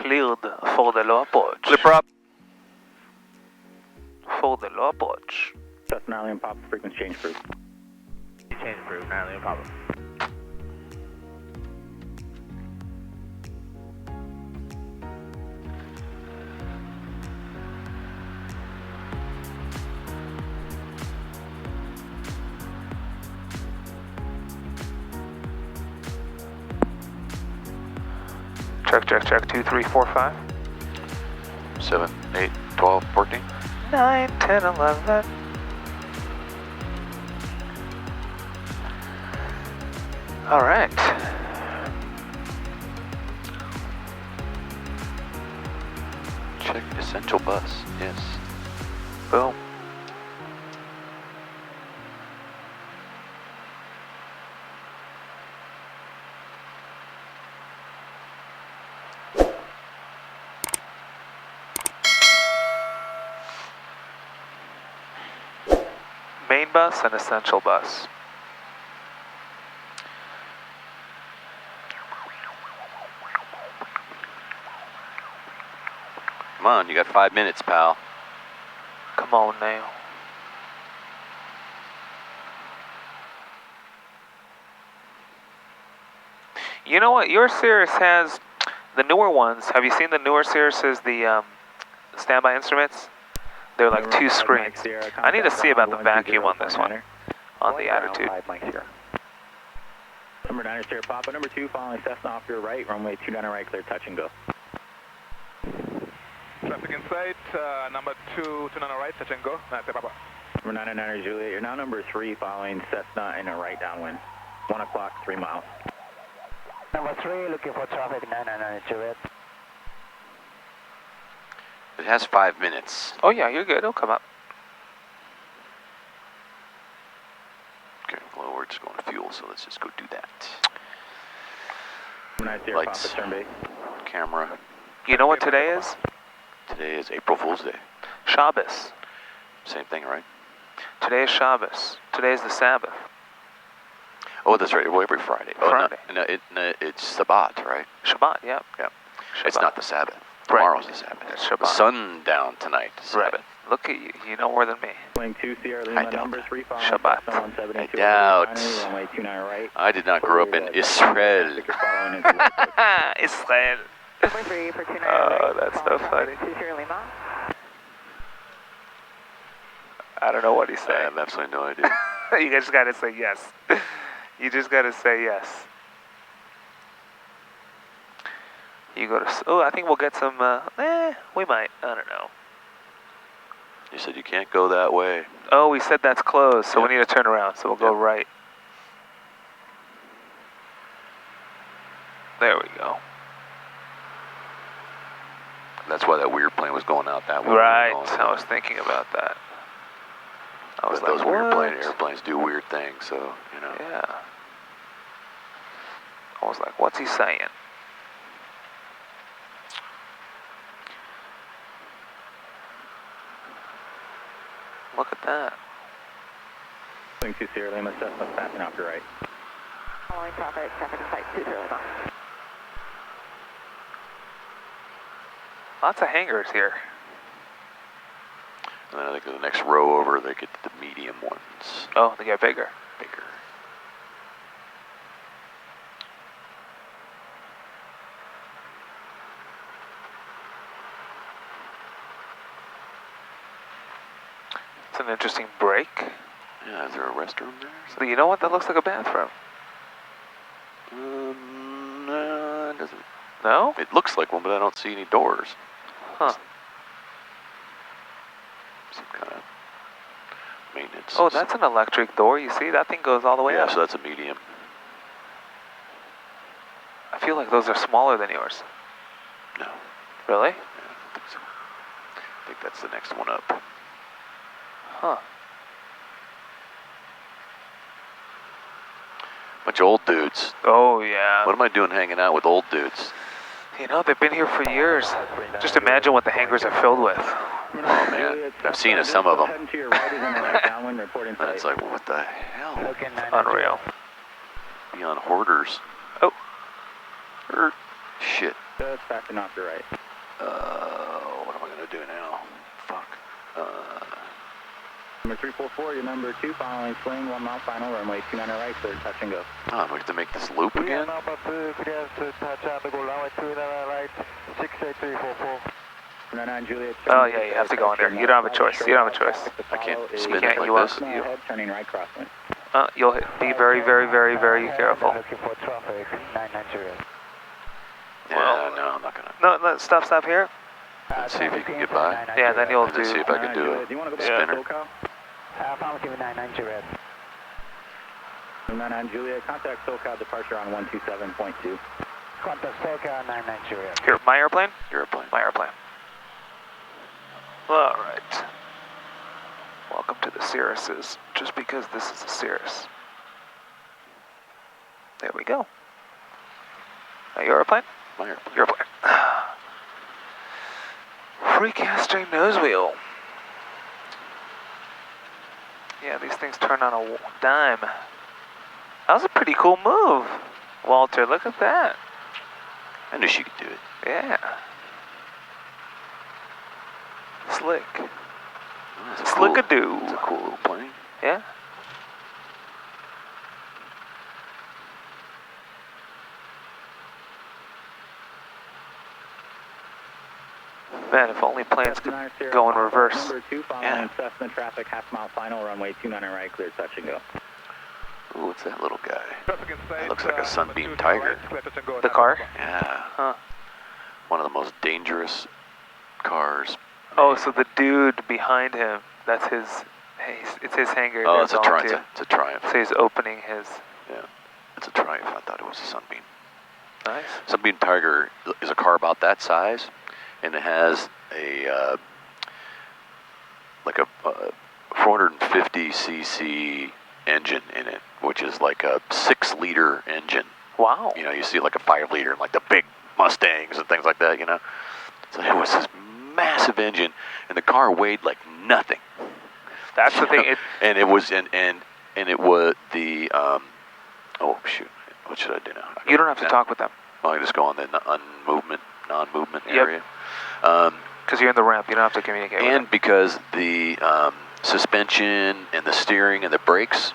cleared for the low approach. Clip prop. For the low approach. Just an Alien Papa, frequency change approved. Change approved, Alien Papa. Check, 2, 3, 4, 5. 7, 8, 12, 14. 9, 10, 11. All right. Check essential bus, yes. Boom. Main bus and essential bus. Come on, you got 5 minutes, pal. Come on now. You know what? Your Cirrus has the newer ones. Have you seen the newer Cirruses, the standby instruments? They're like 2 screens. I need to see about the vacuum on this one, on the Attitude. Number 9 is Sierra Papa. Number 2, following Cessna off your right. Runway 29 right, clear, touch and go. Traffic in sight, number 2, 29 right, touch and go. Papa. Number 99 is Juliet. You're now number 3, following Cessna in a right downwind. 1 o'clock, 3 miles. Number 3, looking for traffic, 999 Juliet. It has 5 minutes. Oh yeah, you're good. It'll come up. Okay, well, we're just going to fuel, so let's just go do that. Number 9 Sierra Lights. Papa, turn base. Camera. You know what today is? Today is April Fool's Day. Shabbos. Same thing, right? Today is Shabbos. Today is the Sabbath. Oh, that's right. Well, every Friday. Friday. Oh, no, it's Shabbat, right? Shabbat, yeah. Yeah. Shabbat. It's not the Sabbath. Right. Tomorrow's the Sabbath. It's Shabbat. Sundown tonight. Sabbath. Right. Look at you. You know more than me. Wing 2 Sierra Lima, doubt number that. 3, following Shabbat. Cessna 172. I doubt. Runway 29 right. I did not grow up in Israel. You're following into West Israel. Free for 29 Oh, that's so funny. Sierra Lima. I don't know what he's I saying. have absolutely no idea. You just gotta say yes. You just gotta say yes. You go to. Oh, I think we'll get some. We might. I don't know. You said you can't go that way. Oh, we said that's closed, so Yep. we need to turn around. So we'll go Yep. right. There we go. That's why that weird plane was going out that way. Right. I was thinking about that. I was But like, those weird what? airplanes do weird things, so, you know. Yeah. I was like, what's he saying? Look at that. Wing 2 Sierra Lima, Cessna passing off your right. Following traffic in sight, 2 Sierra Lima. Lots of hangars here. And then I think the next row over, they get the medium ones. Oh, they get bigger. Bigger. It's an interesting break. Yeah, is there a restroom there? So you know what? That looks like a bathroom. No, it doesn't. No? It looks like one, but I don't see any doors. Huh. Some kind of maintenance. Oh, that's an electric door. You see? That thing goes all the way yeah, up. so that's a medium. I feel like those are smaller than yours. No. Really? Yeah, I don't think so. I think that's the next one up. Huh. Bunch of old dudes. Oh, yeah. What am I doing hanging out with old dudes? You know, they've been here for years. Just imagine what the hangars are filled with. Oh, man. I've seen some of them. Heading to your right is in the right downwind, reporting And it's sight. like, what the hell? Looking 9 Unreal. Beyond hoarders. Oh. Shit. Just backing off your right. What am I gonna do now? Fuck. Number 344, your number 2 following swing, 1 mile final, runway 29 right, clear, touch and go. Oh, we have to make this loop again? Number 2, clear to touch and go runway 29 right, 68344. 99 Juliet. Oh yeah, you have to go in there. You don't have a choice. You don't have a choice. I can't spin You can't- it like you this. Head, turning right crosswind. You'll be very, very, very, very careful. Looking for traffic, 990. Yeah, Well, no, I'm not gonna. No, stop here. Let's see if you can get by. Yeah, then you'll Let's see do. if I can do Do you want to go Yeah. back to SoCal? Affirmative 990 red. 99 Juliet, contact SoCal departure on 127.2. Contact SoCal 990 red. Here, my airplane? Your airplane. My airplane. Alright. Welcome to the Cirruses, just because this is a Cirrus. There we go. Now your airplane? My airplane. Your airplane. Freecasting nose wheel. Yeah, these things turn on a dime. That was a pretty cool move, Walter. Look at that. I knew she could do it. Yeah. Slick. Oh, that's a cool- Slickadoo. It's a cool little plane. Yeah. Man, if only planes could go in reverse. Number 2 following Yeah. Cessna traffic, half mile final, runway 29 right, clear, touch and go. Ooh, what's that little guy? Traffic in sight, looks like a number Sunbeam 2 to Tiger. right, clear touch and go, The car? Yeah. Huh. One of the most dangerous cars. Oh, so the dude behind him, that's his, hey, it's his hangar. Oh, they're it's a going Triumph. to. It's a Triumph. So he's opening his. Yeah. It's a Triumph. I thought it was a Sunbeam. Nice. Sunbeam Tiger is a car about that size, and it has a like a 450cc engine in it, which is like a 6-liter engine. Wow. You know, you see like a 5-liter in like the big Mustangs and things like that, you know. So it was this massive engine, and the car weighed like nothing. That's the thing. And it was and it was the oh shoot, what should I do now? You don't have to talk with them I just go on the non-movement Yep. area. because you're in the ramp. You don't have to communicate with them. And because the suspension and the steering and the brakes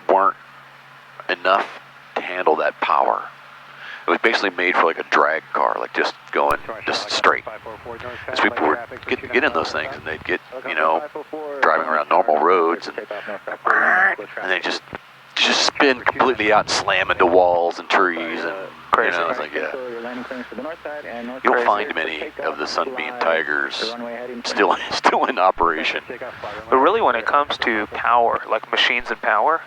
weren't enough to handle that power. It was basically made for like a drag car, like just going just straight. Because people would get in those things and they'd get, you know, driving around normal roads and they just spin completely out and slam into walls and trees and you know, it's like, yeah. You'll find many of the Sunbeam Tigers still in operation. But really, when it comes to power, like machines and power,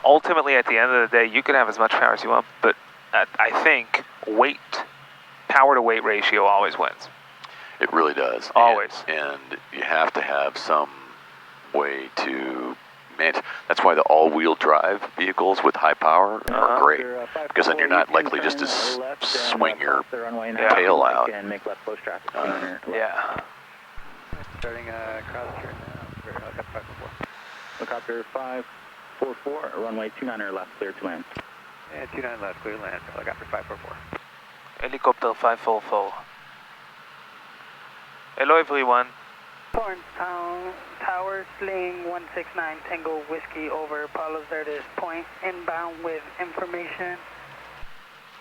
ultimately at the end of the day, you can have as much power as you want, but I think power to weight ratio always wins. It really does. Always. And you have to have some way to manage. That's why the all-wheel drive vehicles with high power are great, because then you're not likely just to swing your tail out. Yeah. Starting cross here now for helicopter 544. Helicopter 544, runway 29 left, clear to land. And 29 left, clear to land, helicopter 544. Helicopter 544. Hello, everyone. Town Tower, Sling 169, Tango Whiskey over Palos Verdes Point, inbound with information.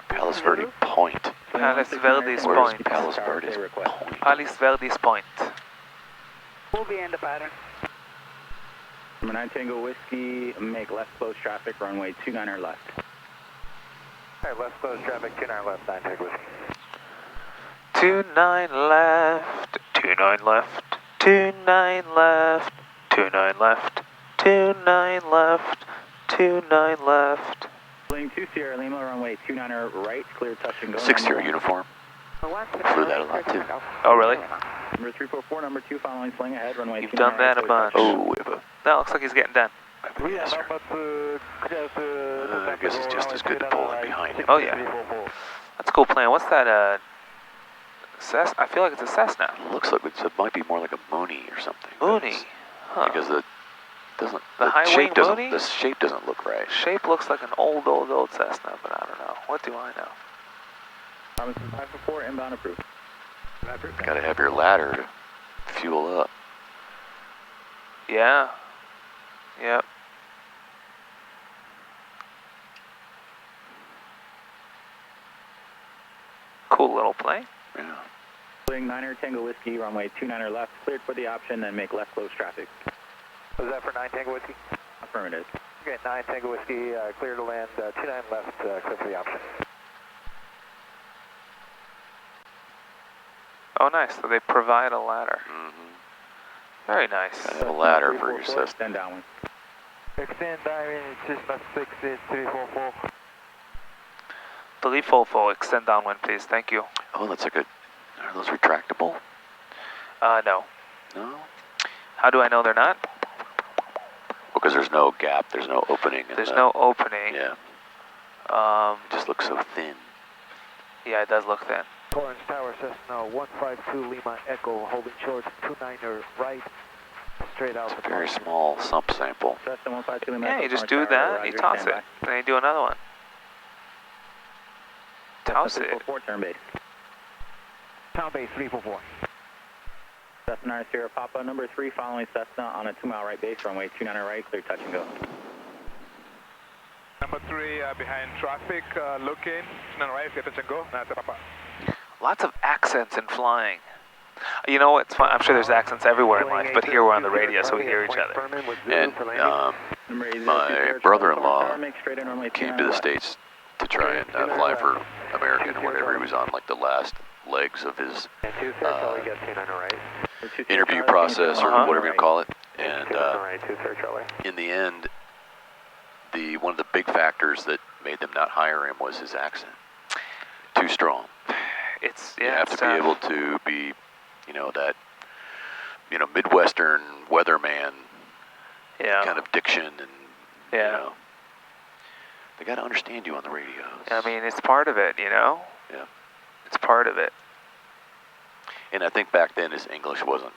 Palos Verdes Point. Palos Verdes Where's Point. Palos Verdes Point? Palos Verdes Point. We'll be in the pattern. Number 9 Tango Whiskey, make left close traffic, runway 29 left. Alright, left close traffic, 29 left, 9 Tango Whiskey. 29 left, 29 left, 29 left, 29 left, 29 left, 29 left. Sling 2 Sierra Lima, runway 29 right, clear touch and go. 6-0 uniform. Flew that a lot too. Oh, really? Number 344, number 2 following Sling ahead, runway You've 29 done that a clear bunch. touch. Oh, we have a. That looks like he's getting done. I guess it's just as good to pull in behind him. Oh, yeah. That's a cool plan. What's that, Cessna? I feel like it's a Cessna. It looks like it might be more like a Mooney or something. Mooney. Huh. Because the high shape wing doesn't Mooney? the shape doesn't look right. Shape looks like an old Cessna, but I don't know. What do I know? Robinson 544, inbound approved. Gotta have your ladder to fuel up. Yeah. Yep. Cool little plane. Yeah. Clearing 9er Tango Whiskey, runway 29er left, cleared for the option, then make left close traffic. Was that for 9 Tango Whiskey? Affirmative. Okay, 9 Tango Whiskey, clear to land, 29 left, clear for the option. Oh, nice. So they provide a ladder. Mm-hmm. Very nice. Gotta have a ladder for your system. Extend downwind. Extend diving, Cessna 68344. Delete full, extend downwind, please. Thank you. Oh, that's a good. Are those retractable? No. No. How do I know they're not? Because there's no gap, there's no opening. There's no opening. Yeah. It just looks so thin. Yeah, it does look thin. Torrance Tower, Cessna 152 Lima Echo, holding short, 29er right, straight out. It's a very small sump sample. Cessna 152 Lima Yeah, Echo, you just Torrance do Tower, that, you Roger, toss stand it, then you do another one. Toss it. 344, turn base. Town base 344. Cessna Sierra Papa, number 3, following Cessna on a 2-mile right base, runway 29er right, clear touch and go. Number 3 behind traffic, looking, 29 right, clear touch and go. Nice, Papa. Lots of accents in flying. You know, it's fun. I'm sure there's accents everywhere in life, but here we're on the radio, so we hear each other. And my brother-in-law came to the States to try and fly for American or whatever. He was on like the last legs of his interview process or whatever you call it. And in the end, one of the big factors that made them not hire him was his accent. Too strong. You have to be able to be, that, Midwestern weatherman kind of diction, and they got to understand you on the radio. I mean, it's part of it, Yeah. It's part of it. And I think back then his English wasn't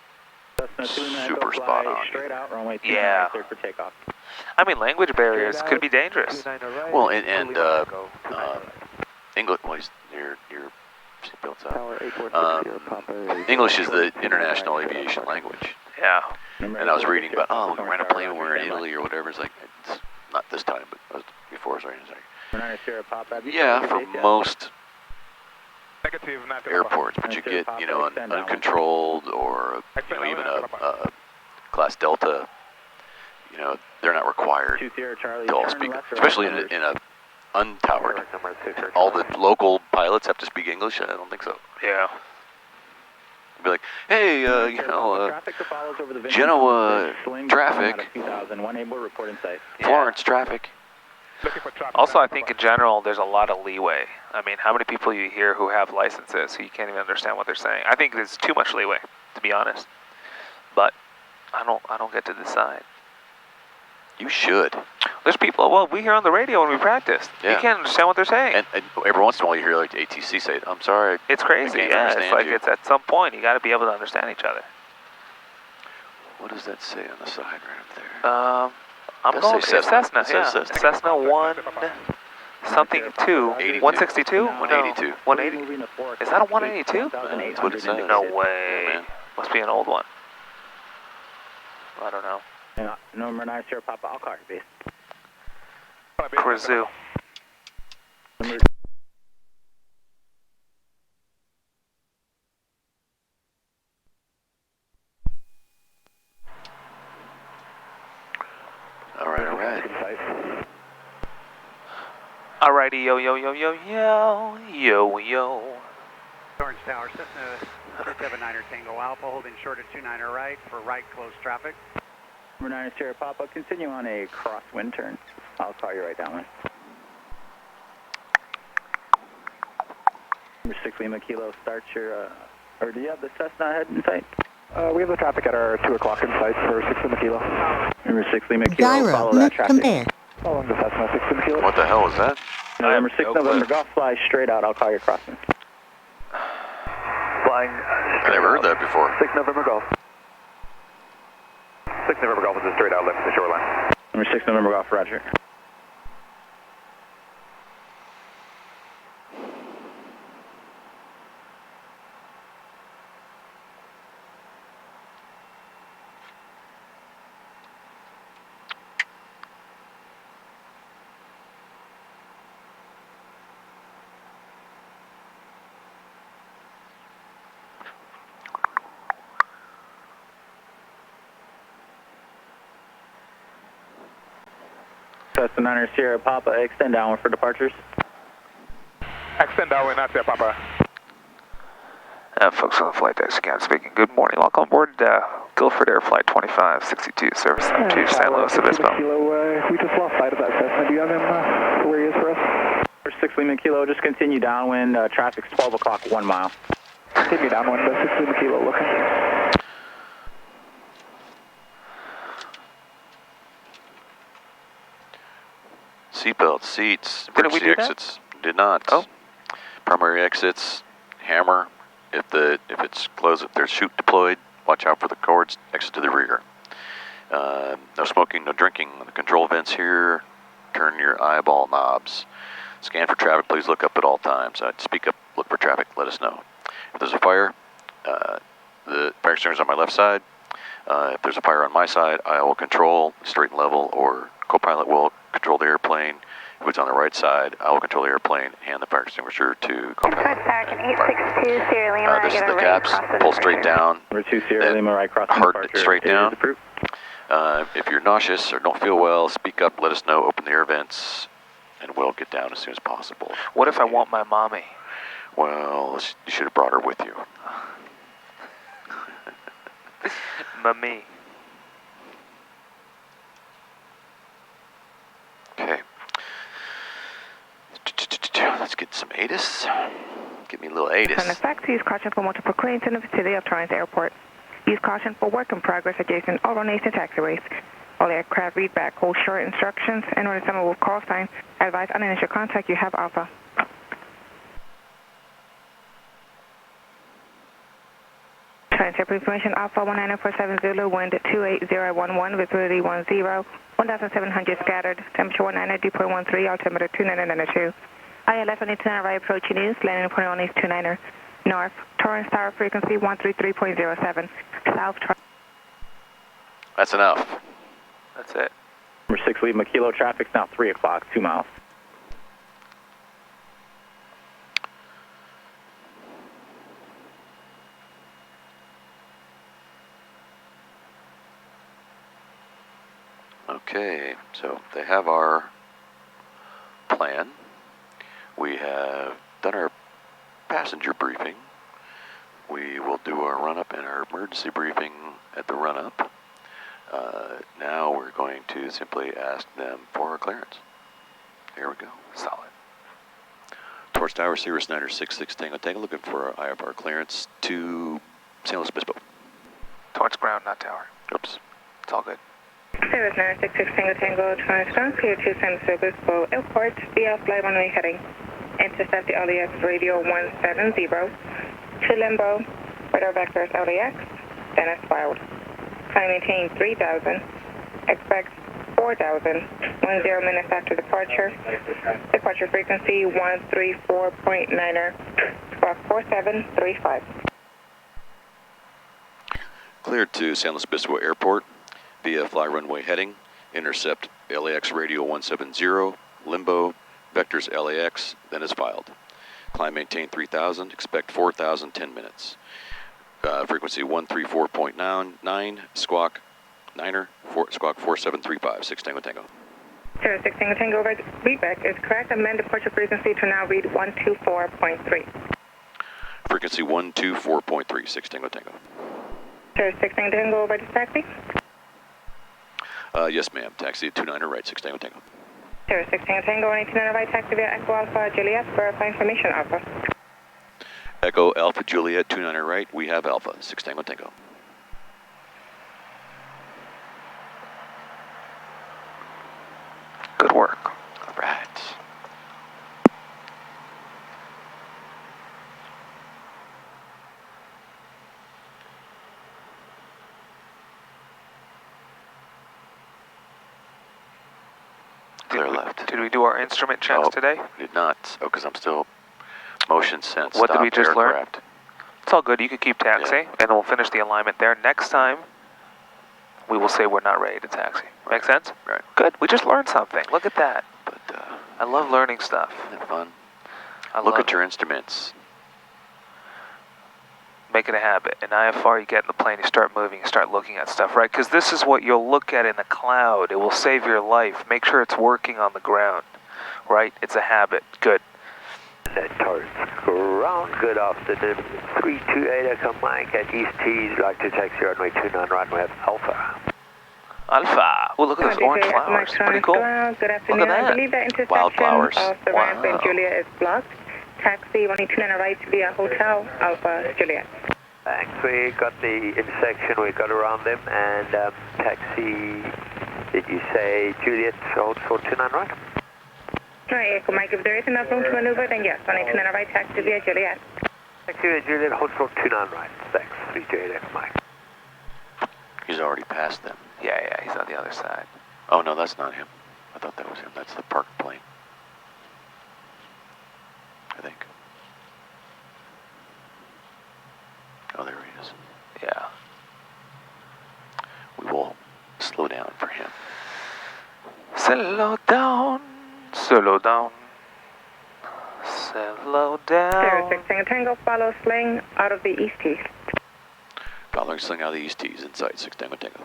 super spot on. Straight out, runway 29 Yeah. right, clear for takeoff. I mean, language barriers could be dangerous. Well, and English, well, your seatbelt's out. English is the international aviation language. Yeah. And I was reading about, we can rent a plane when we're in Italy or whatever. It's like, it's not this time, but it was before it was raining. Yeah, for most Negative, not airports, but you get, an uncontrolled or, even a Class Delta, they're not required to all speak, especially in a untowered. All the local pilots have to speak English? I don't think so. Yeah. Be like, hey, Genoa traffic, Florence traffic. Also, I think in general, there's a lot of leeway. I mean, how many people you hear who have licenses who you can't even understand what they're saying? I think there's too much leeway, to be honest. But I don't get to decide. You should. There's people, well, we hear on the radio when we practice. Yeah. You can't understand what they're saying. And every once in a while you hear like the ATC say, I'm sorry. It's crazy, yeah. It's like it's at some point, you got to be able to understand each other. What does that say on the side right up there? I'm going say Cessna, Cessna. yeah. Cessna 1 something 2. 82. 162? 182. No, 180. Is that a 182? That's what it says. No way. Yeah, man. Must be an old one. I don't know. Number 9 Sierra Papa, I'll call your base. Krazoo. Alrighty, yo. Torrance Tower, Cessna 279er Tango Alpha, holding short at 29er right for right close traffic. Number 9 Sierra Papa, continue on a crosswind turn. I'll call you right downwind. Number 6 Lima Kilo, start your, or do you have the Cessna head in sight? We have the traffic at our 2 o'clock in sight for 6 Lima Kilo. Number 6 Lima Kilo, follow that traffic. Compare. Following the Cessna 6 Lima Kilo. What the hell is that? Number 6 November Golf, fly straight out, I'll call your crosswind. Flying. I never heard that before. 6 November Golf. 6 November Golf is a straight out left to the shoreline. Number 6 November Golf, roger. Cessna 9 Sierra Papa, extend downwind for departures. Extend downwind, not there, Papa. Folks on the flight deck, again speaking. Good morning. Welcome aboard Guilford Air Flight 2562, service up to San Luis Obispo. We just lost sight of that Cessna. Do you have him where he is for us? 6 Lima Kilo, just continue downwind. Traffic's 12 o'clock, 1 mile. Continue downwind, 6 Lima Kilo, looking. Seatbelt, seats, Didn't we emergency do that? exits. Did not. Oh. Primary exits, hammer. If it's closed, if there's chute deployed, watch out for the cords, exit to the rear. No smoking, no drinking on the control vents here. Turn your eyeball knobs. Scan for traffic, please look up at all times. Speak up, look for traffic, let us know. If there's a fire, the fire extinguisher is on my left side. If there's a fire on my side, I will control straight and level, or co-pilot will control the airplane. If it's on the right side, I will control the airplane, hand the fire extinguisher to co-pilot. This is the caps, pull straight down. Number 2 Sierra Lima, right crossing Hard departure. straight down. Approved. If you're nauseous or don't feel well, speak up, let us know, open the air vents, and we'll get down as soon as possible. What if I want my mommy? Well, you should have brought her with you. Mommy. Okay. Let's get some ATIS. Give me a little ATIS. On effect, use caution for multiple cranes in the vicinity of Torrance Airport. Use caution for work in progress adjacent all nation taxiways. All aircraft read back, hold short instructions, and when someone will call sign, advise on initial contact you have Alpha. Transfer information Alpha 19047 Zulu, wind 28011, visibility 10, 1700 scattered, temperature 190.13, altimeter 2992. ILF on 29 right approaching east, landing point on east 29er, north, Torrance Tower frequency 133.07, south. That's enough. That's it. Number 6 Lima Kilo, traffic's now 3 o'clock, 2 miles. Okay, so they have our plan. We have done our passenger briefing. We will do our run-up and our emergency briefing at the run-up. Now we're going to simply ask them for our clearance. Here we go. Solid. Torrance Tower, Sierra Snyder 66 Tango Tango, looking for our IFR clearance to San Luis Obispo. Torrance ground, not tower. Oops. It's all good. Sierra Snyder 66 Tango Tango, Torrance ground, clear to San Luis Obispo Airport, via flight runway heading. Intercept the LAX radio 170, to limbo, radar vectors LAX, then as filed. Climb maintain 3000, expect 4000, 10 minutes after departure. Departure frequency 134.9er, squawk 4735. Cleared to San Luis Obispo Airport via fly runway heading. Intercept LAX radio 170, limbo, vectors LAX, then is filed. Climb maintain 3000, expect 4000, 10 minutes. Frequency 134.99, squawk 9er, squawk 4735, 6 Tango Tango. 6 Tango Tango, readback is correct. Amend departure frequency to now read 124.3. Frequency 124.3, 6 Tango Tango. 6 Tango Tango, ready to taxi? Yes, ma'am. Taxi at 29er right, 6 Tango Tango. 6 Tango Tango, 189 right, taxi via Echo Alpha Juliet, verify information Alpha. Echo Alpha Juliet, 29er right, we have Alpha, 6 Tango Tango. Good work. All right. Clear left. Did we do our instrument checks today? Did not. Oh, because I'm still motion sense. What did we just learn? Aircraft. It's all good. You can keep taxi, and then we'll finish the alignment there. Next time, we will say we're not ready to taxi. Make sense? Right. Good. We just learned something. Look at that. But I love learning stuff. isn't it fun? I Look love at your instruments. Make it a habit. In IFR, you get in the plane, you start moving, you start looking at stuff, right? Because this is what you'll look at in the cloud. It will save your life. Make sure it's working on the ground, right? It's a habit. Good. Towards ground, good afternoon. 328 Echo Mike at East Tees, like to taxi runway 29 right, we have Alpha. Alpha. Well, look at those orange flowers. Pretty cool. Good afternoon. Look at that. I believe that intersection Wildflowers. of the ramp Wow. and Juliet is blocked. Taxi 129 right via Hotel Alpha Juliet. Thanks, we got the intersection, we got around them, and taxi, did you say Juliet holds for 29 right? Right, Echo Mike, if there is enough room to maneuver, then yes, 129 right, taxi via Juliet. Taxi via Juliet holds for 29 right, thanks, 328 Echo Mike. He's already passed them. Yeah, he's on the other side. Oh, no, that's not him. I thought that was him. That's the parked plane. I think. Oh, there he is. Yeah. We will slow down for him. Slow down. Slow down. Slow down. 06 Tango, follow Sling out of the East Tees. Following Sling out of the East Tees inside 6 Tango Tango.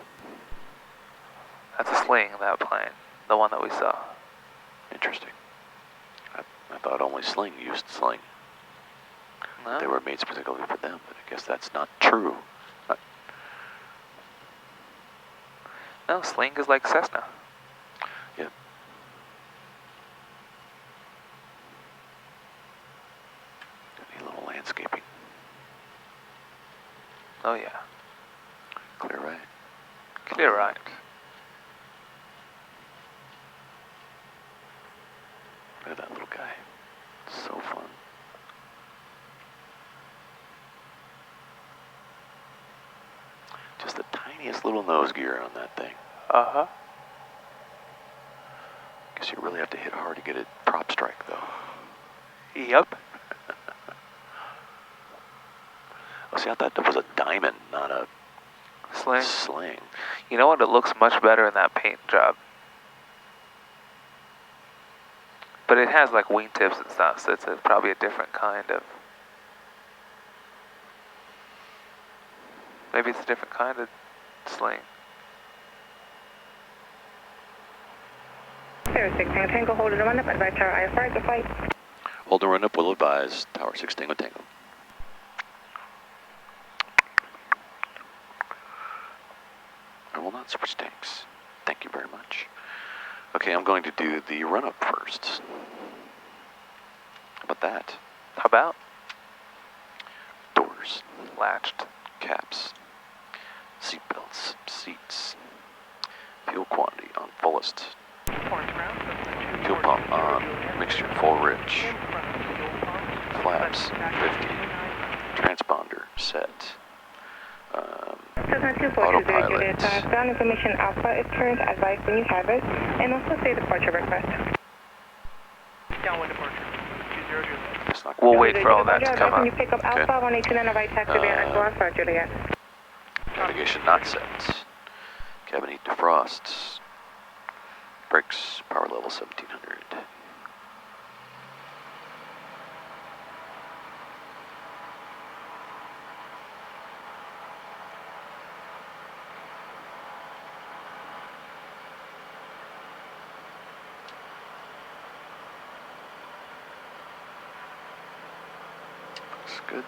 That's a Sling, that plane. The one that we saw. Interesting. I thought only Sling used Sling. No? They were made specifically for them, but I guess that's not true. No, Sling is like Cessna. Yeah. Any little landscaping. Oh, yeah. Clear right. Clear right. Look at that little guy. So fun. Just the tiniest little nose gear on that thing. Uh-huh. Guess you really have to hit hard to get it prop strike, though. Yep. Oh, see, I thought that was a diamond, not a Sling. sling. You know what? It looks much better in that paint job. But it has like wingtips and stuff, so it's probably a different kind of... Maybe it's a different kind of Sling. 06 Tango, hold it on up, advise tower IFR, good flight. Hold and run up, will advise. Tower 6 Tango Tango. I will not switch tanks. Thank you very much. Okay, I'm going to do the run up first. How about that? How about? Doors, Latched. caps, seat belts, seats, fuel quantity on fullest, fuel pump on mixture full rich, flaps 50, transponder set, Autopilot. Ground information Alpha is current, advice when you have it, and also say departure request. Downwind departure. 20 Juliet. It's not gonna We'll be wait for all that to Roger, come advise up. when you pick up Alpha, 189 right taxi via Echo Alpha Juliet. navigation not set, cabin heat defrosts, brakes, power level 1700. Looks good.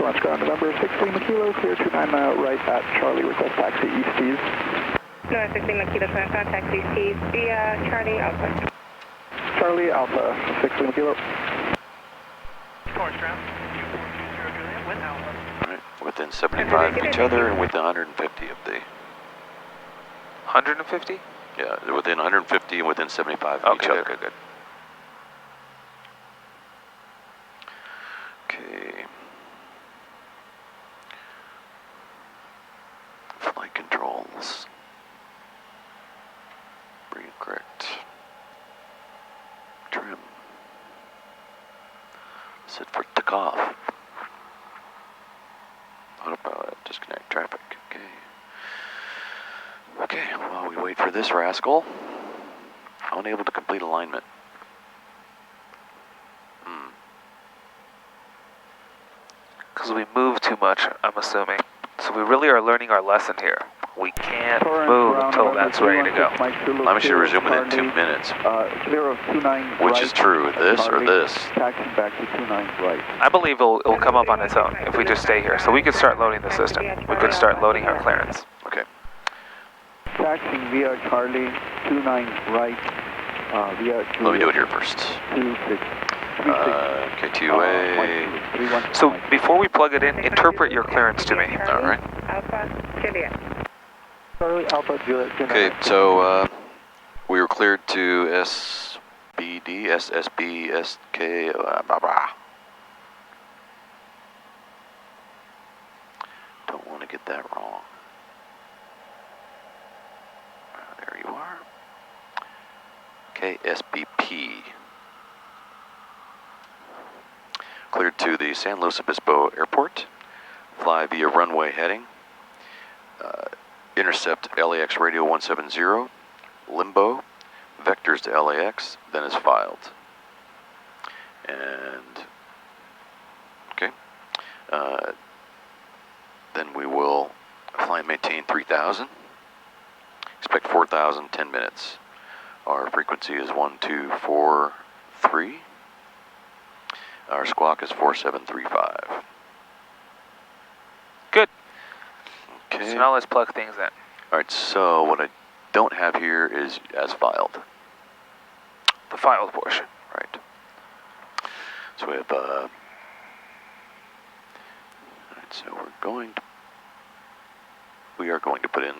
Launch ground November 16 Kilo, clear 29 right at Charlie, request taxi East Tees. No, 16 Kilo, taxi East Tees via Charlie Alpha. Charlie Alpha, 16 Kilo. Torch ground. 2420 Juliet, wind Alpha. Alright, within 75 of each other and within 150 of the... 150? Yeah, within 150 and within 75 of each Okay, other. good. Okay. Flight controls. Bring it correct. Trim. Set for takeoff. Autopilot, disconnect traffic. Okay. Okay. Okay, while we wait for this rascal, unable to complete alignment. Because we move too much, I'm assuming. So we really are learning our lesson here. We can't move until that's ready to go. I should resume within 2 minutes. Clear of 29 Which right, is true, this or this? Taxiing back to 29 right. I believe it'll come up on its own if we just stay here. So we could start loading the system. We could start loading our clearance. Okay. Taxiing via Charlie, 29 right, via Juliet. Let me do it here first. 26. KTUA. So before we plug it in, interpret your clearance to me. All right. Alpha Juliet. Charlie, Alpha, Juliet. Okay, so we were cleared to SBD, SSB, SK, blah, blah. Don't want to get that wrong. There you are. Okay, SBP. Cleared to the San Luis Obispo Airport. Fly via runway heading. Intercept LAX radio 170. Limbo. Vectors to LAX, then is filed. And, okay. Then we will fly and maintain 3,000. Expect 4,000, 10 minutes. Our frequency is 1243. Our squawk is 4735. Good. Okay. So now let's plug things in. All right, so what I don't have here is as filed. The filed portion. Right. So we have, all right, so we are going to put in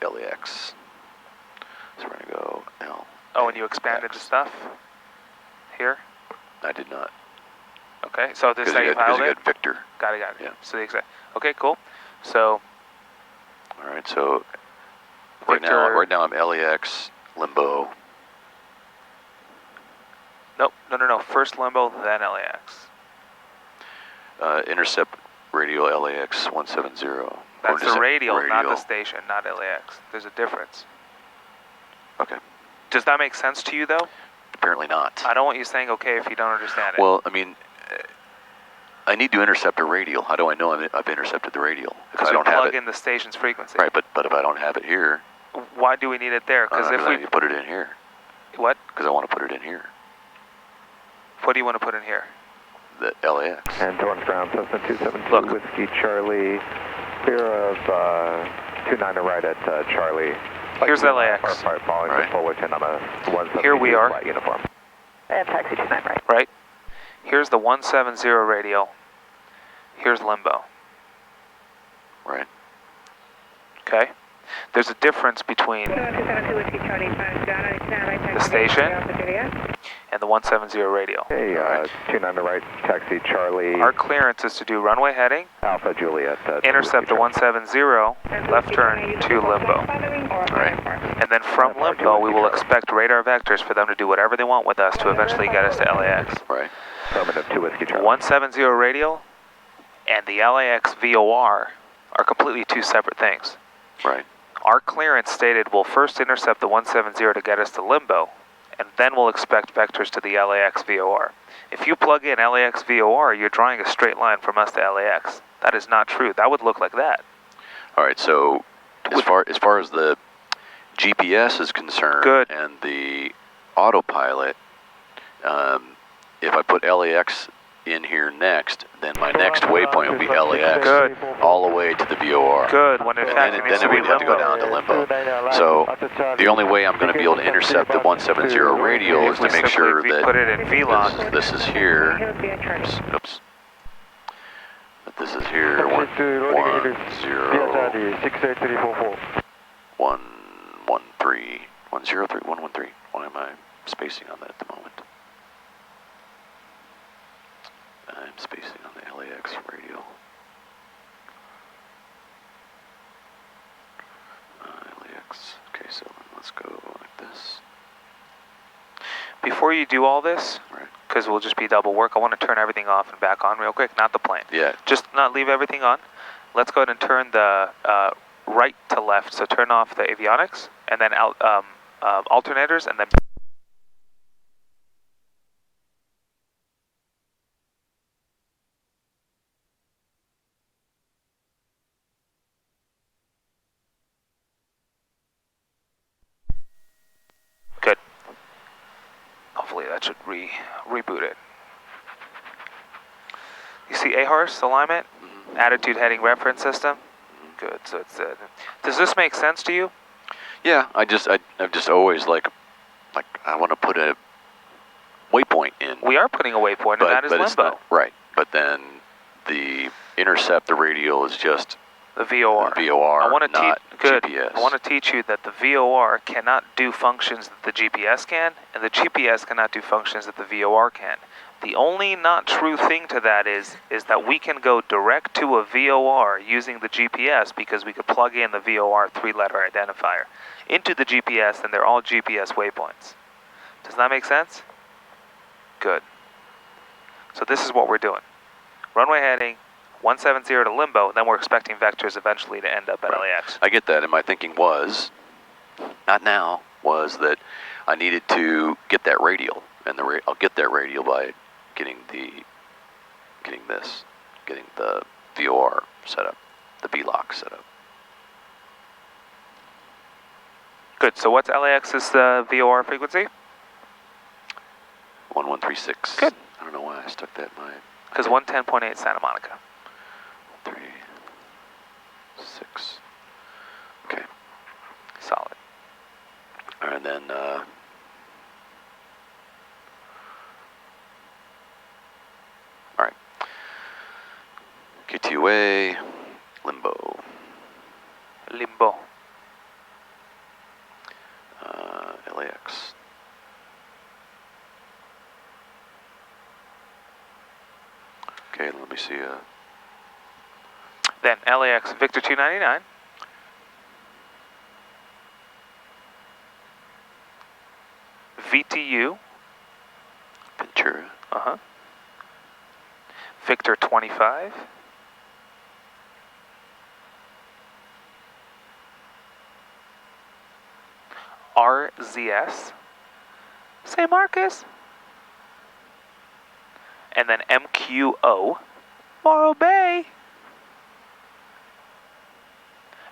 LAX. So we're going to go L. Oh, and you expanded the stuff here? I did not. Okay, so this is how you Because filed you it? got Victor. Got it. Yeah. So the exact. Okay, cool. So. All right, so Victor, right now I'm LAX, Limbo. Nope, no. First Limbo, then LAX. Intercept radio LAX 170. That's the radial, not the station, not LAX. There's a difference. Okay. Does that make sense to you, though? Apparently not. I don't want you saying okay if you don't understand it. Well, I mean, I need to intercept a radial. How do I know I've intercepted the radial? Because we plug in the station's frequency. Right, but if I don't have it here. Why do we need it there? Because if we put it in here. What? Because I want to put it in here. What do you want to put in here? The LAX. And Torrance Ground, Cessna 272, Look. Whiskey Charlie, clear of 29 right at Charlie. Here's LAX. Following right. the Fullerton on a 172 Here we are. flight uniform. And taxi 29 right. Right. Here's the 170 radial. Here's Limbo. Right. Okay. There's a difference between the station and the 170 radial. Okay, 29 right, taxi Charlie. Our clearance is to do runway heading, Alpha Juliet. intercept the 170, left turn to Limbo. Right. And then from Limbo, we will expect radar vectors for them to do whatever they want with us to eventually get us to LAX. Right. Affirmative 2 Whiskey Charlie. 170 radial and the LAX VOR are completely two separate things. Right. Our clearance stated we'll first intercept the 170 to get us to Limbo, and then we'll expect vectors to the LAX VOR. If you plug in LAX VOR, you're drawing a straight line from us to LAX. That is not true. That would look like that. All right, so as far as the GPS is concerned, Good. And the autopilot, if I put LAX in here next, then my next waypoint will be LAX. Good. All the way to the VOR. Good, when in fact it needs to be we'd have to go Limbo. down to Limbo. So the only way I'm going to be able to intercept the 170 radial is to make sure that put it in VLOC. this is here. Oops. That this is here. 1 0 1 1 3 1 0 3 1 1 3. Why am I spacing on that at the moment? I'm spacing on the LAX radial. LAX. Okay, so let's go like this. Before you do all this, Right. because we'll just be double work, I want to turn everything off and back on real quick, not the plane. Yeah. Just not leave everything on. Let's go ahead and turn the right to left, so turn off the avionics, and then alternators, and then... Good. Hopefully that should reboot it. You see AHRS alignment? Attitude heading reference system? Good, so it's... does this make sense to you? Yeah, I've just always like I want to put a waypoint in. We are putting a waypoint, and that is but limbo. It's not, right, but then the intercept, the radial is just the VOR. The VOR, I want to not good. GPS. I want to teach you that the VOR cannot do functions that the GPS can, and the GPS cannot do functions that the VOR can. The only not true thing to that is that we can go direct to a VOR using the GPS because we could plug in the VOR 3-letter identifier into the GPS, and they're all GPS waypoints. Does that make sense? Good. So this is what we're doing. Runway heading 170 to limbo, then we're expecting vectors eventually to end up at LAX. I get that, and my thinking was, not now, was that I needed to get that radial, and I'll get that radial by getting the VOR set up, the VLOC set up. Good, so what's LAX's VOR frequency? 1136. Good. I don't know why I stuck that in my... Because 110.8 Santa Monica. 3-6. Okay. Solid. And then, all right. KTUA, limbo. Limbo. LAX. Okay, let me see. Then LAX Victor 299. VTU. Ventura. Uh-huh. Victor 25. RZS. Say Marcus. And then MQO. Morro Bay.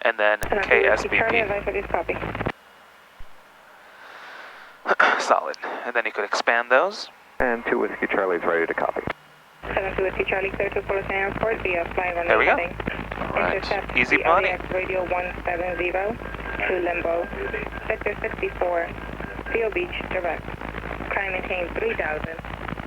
And then KSBP. Solid. And then you could expand those. And 2 Whiskey Charlie's ready to copy. 7 Whiskey Charlie, clear to Fullerton Airport via flying on there we go. Right. Intercept Easy the money. LAX radio 170 to limbo. Sector 64, Seal Beach, direct. Climb maintain 3000.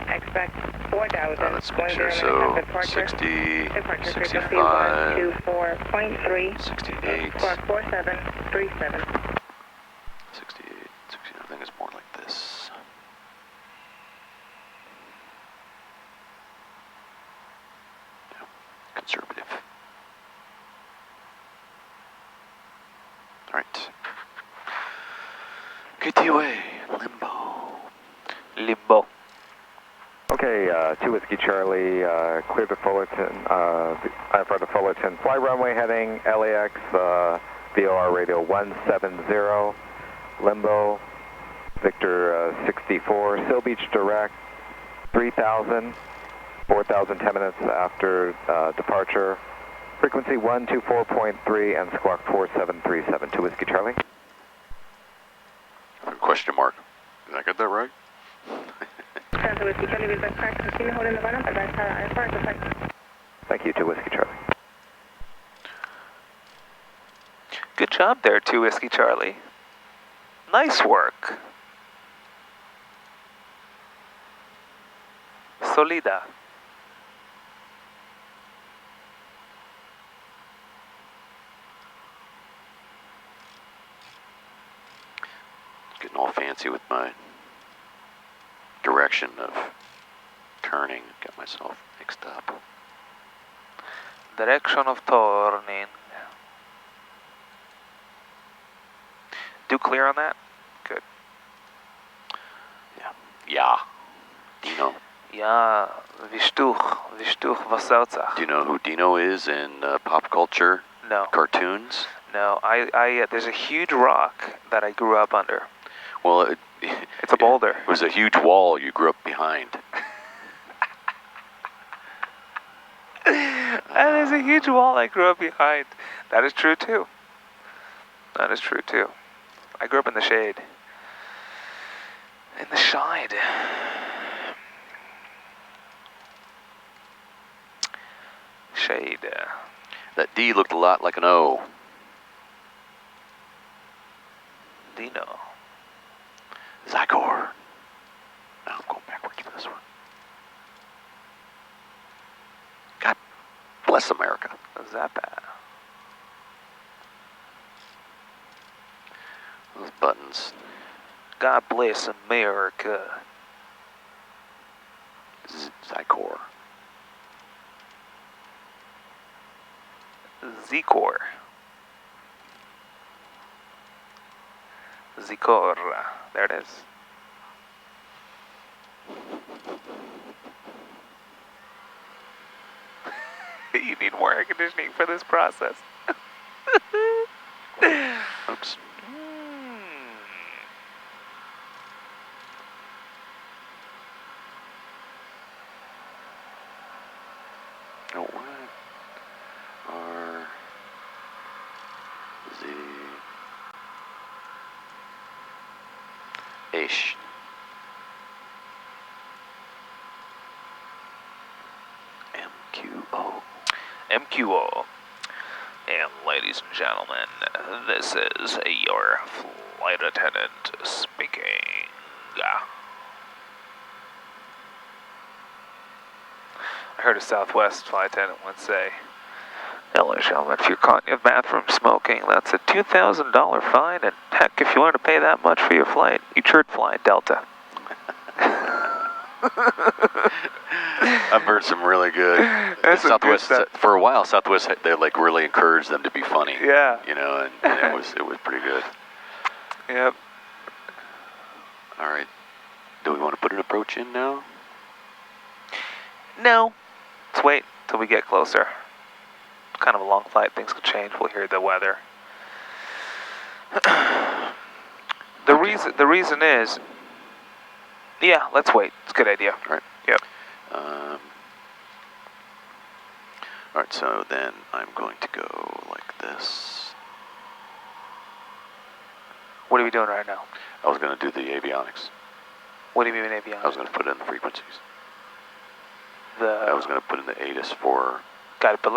Expect 4000. Let's make sure, so 60, 65, 124.3. 68, Squawk 4737. 68, 60, I think it's more like this. Yeah, conservative. All right. KTUA, limbo. Limbo. Okay, 2 Whiskey Charlie, clear to Fullerton, IFR to Fullerton. Fly runway heading LAX, VOR radio 170, limbo, Victor 64, Seal Beach direct, 3000, 4000, 10 minutes after departure. Frequency 124.3 and squawk 4737, 2 Whiskey Charlie. Question mark. Did I get that right? Thank you, 2 Whiskey Charlie. Good job there, 2 Whiskey Charlie. Nice work. Solida. Getting all fancy with my direction of turning. Got myself mixed up. Direction of turning. Do clear on that? Good. Yeah. Yeah. Dino. Ja, wie stoeg, was Southside. Do you know who Dino is in pop culture? No. cartoons? No, there's a huge rock that I grew up under. Well, It's a boulder. It was a huge wall you grew up behind. And there's a huge wall I grew up behind. That is true too. That is true too. I grew up in the shade. In the shade. Shade. That D looked a lot like an O. Dino. Zygor. Now I'm going backwards for this one. God bless America. Zappa. Those buttons. God bless America. Zygor. Zicor. Zicor. There it is. You need more air conditioning for this process. Oops. Oh, what? R Z Ish. MQO. MQO. And ladies and gentlemen, this is your flight attendant speaking. I heard a Southwest flight attendant once say, "Hello, gentlemen, if you're caught in your bathroom smoking, that's a $2,000 fine, and heck, if you want to pay that much for your flight, you should fly Delta." I've heard some really good. That's Southwest good for a while. Southwest, they like really encouraged them to be funny. Yeah. You know, and it was pretty good. Yep. All right. Do we want to put an approach in now? No. Let's wait till we get closer. It's kind of a long flight. Things could change. We'll hear the weather. The reason is, yeah, let's wait. It's a good idea. All right. Yep. All right, so then I'm going to go like this. What are we doing right now? I was going to do the avionics. What do you mean avionics? I was going to put in the frequencies. I was going to put in the ATIS for... Got it, but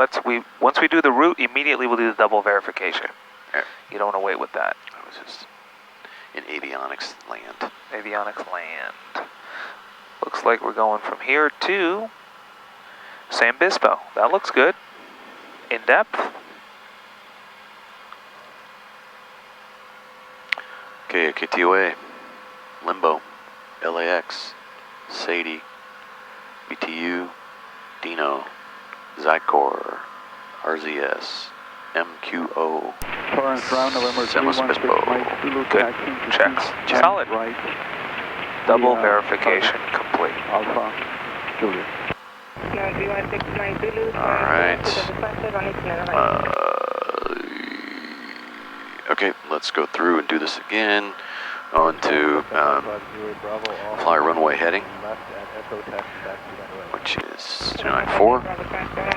once we do the route, immediately we'll do the double verification. Yeah. You don't want to wait with that. I was just in avionics land. Avionics land. Looks like we're going from here to San Bispo. That looks good. In depth. Okay, KTOA, Limbo, LAX, Sadie, BTU, Dino, Zykor, RZS, MQO, Torrance round November 316 Mike Zulu Good. taxi to Checks. East Solid. right. Double verification complete. Alpha, Juliet. All right. Okay, let's go through and do this again. On to fly runway heading, which is 294.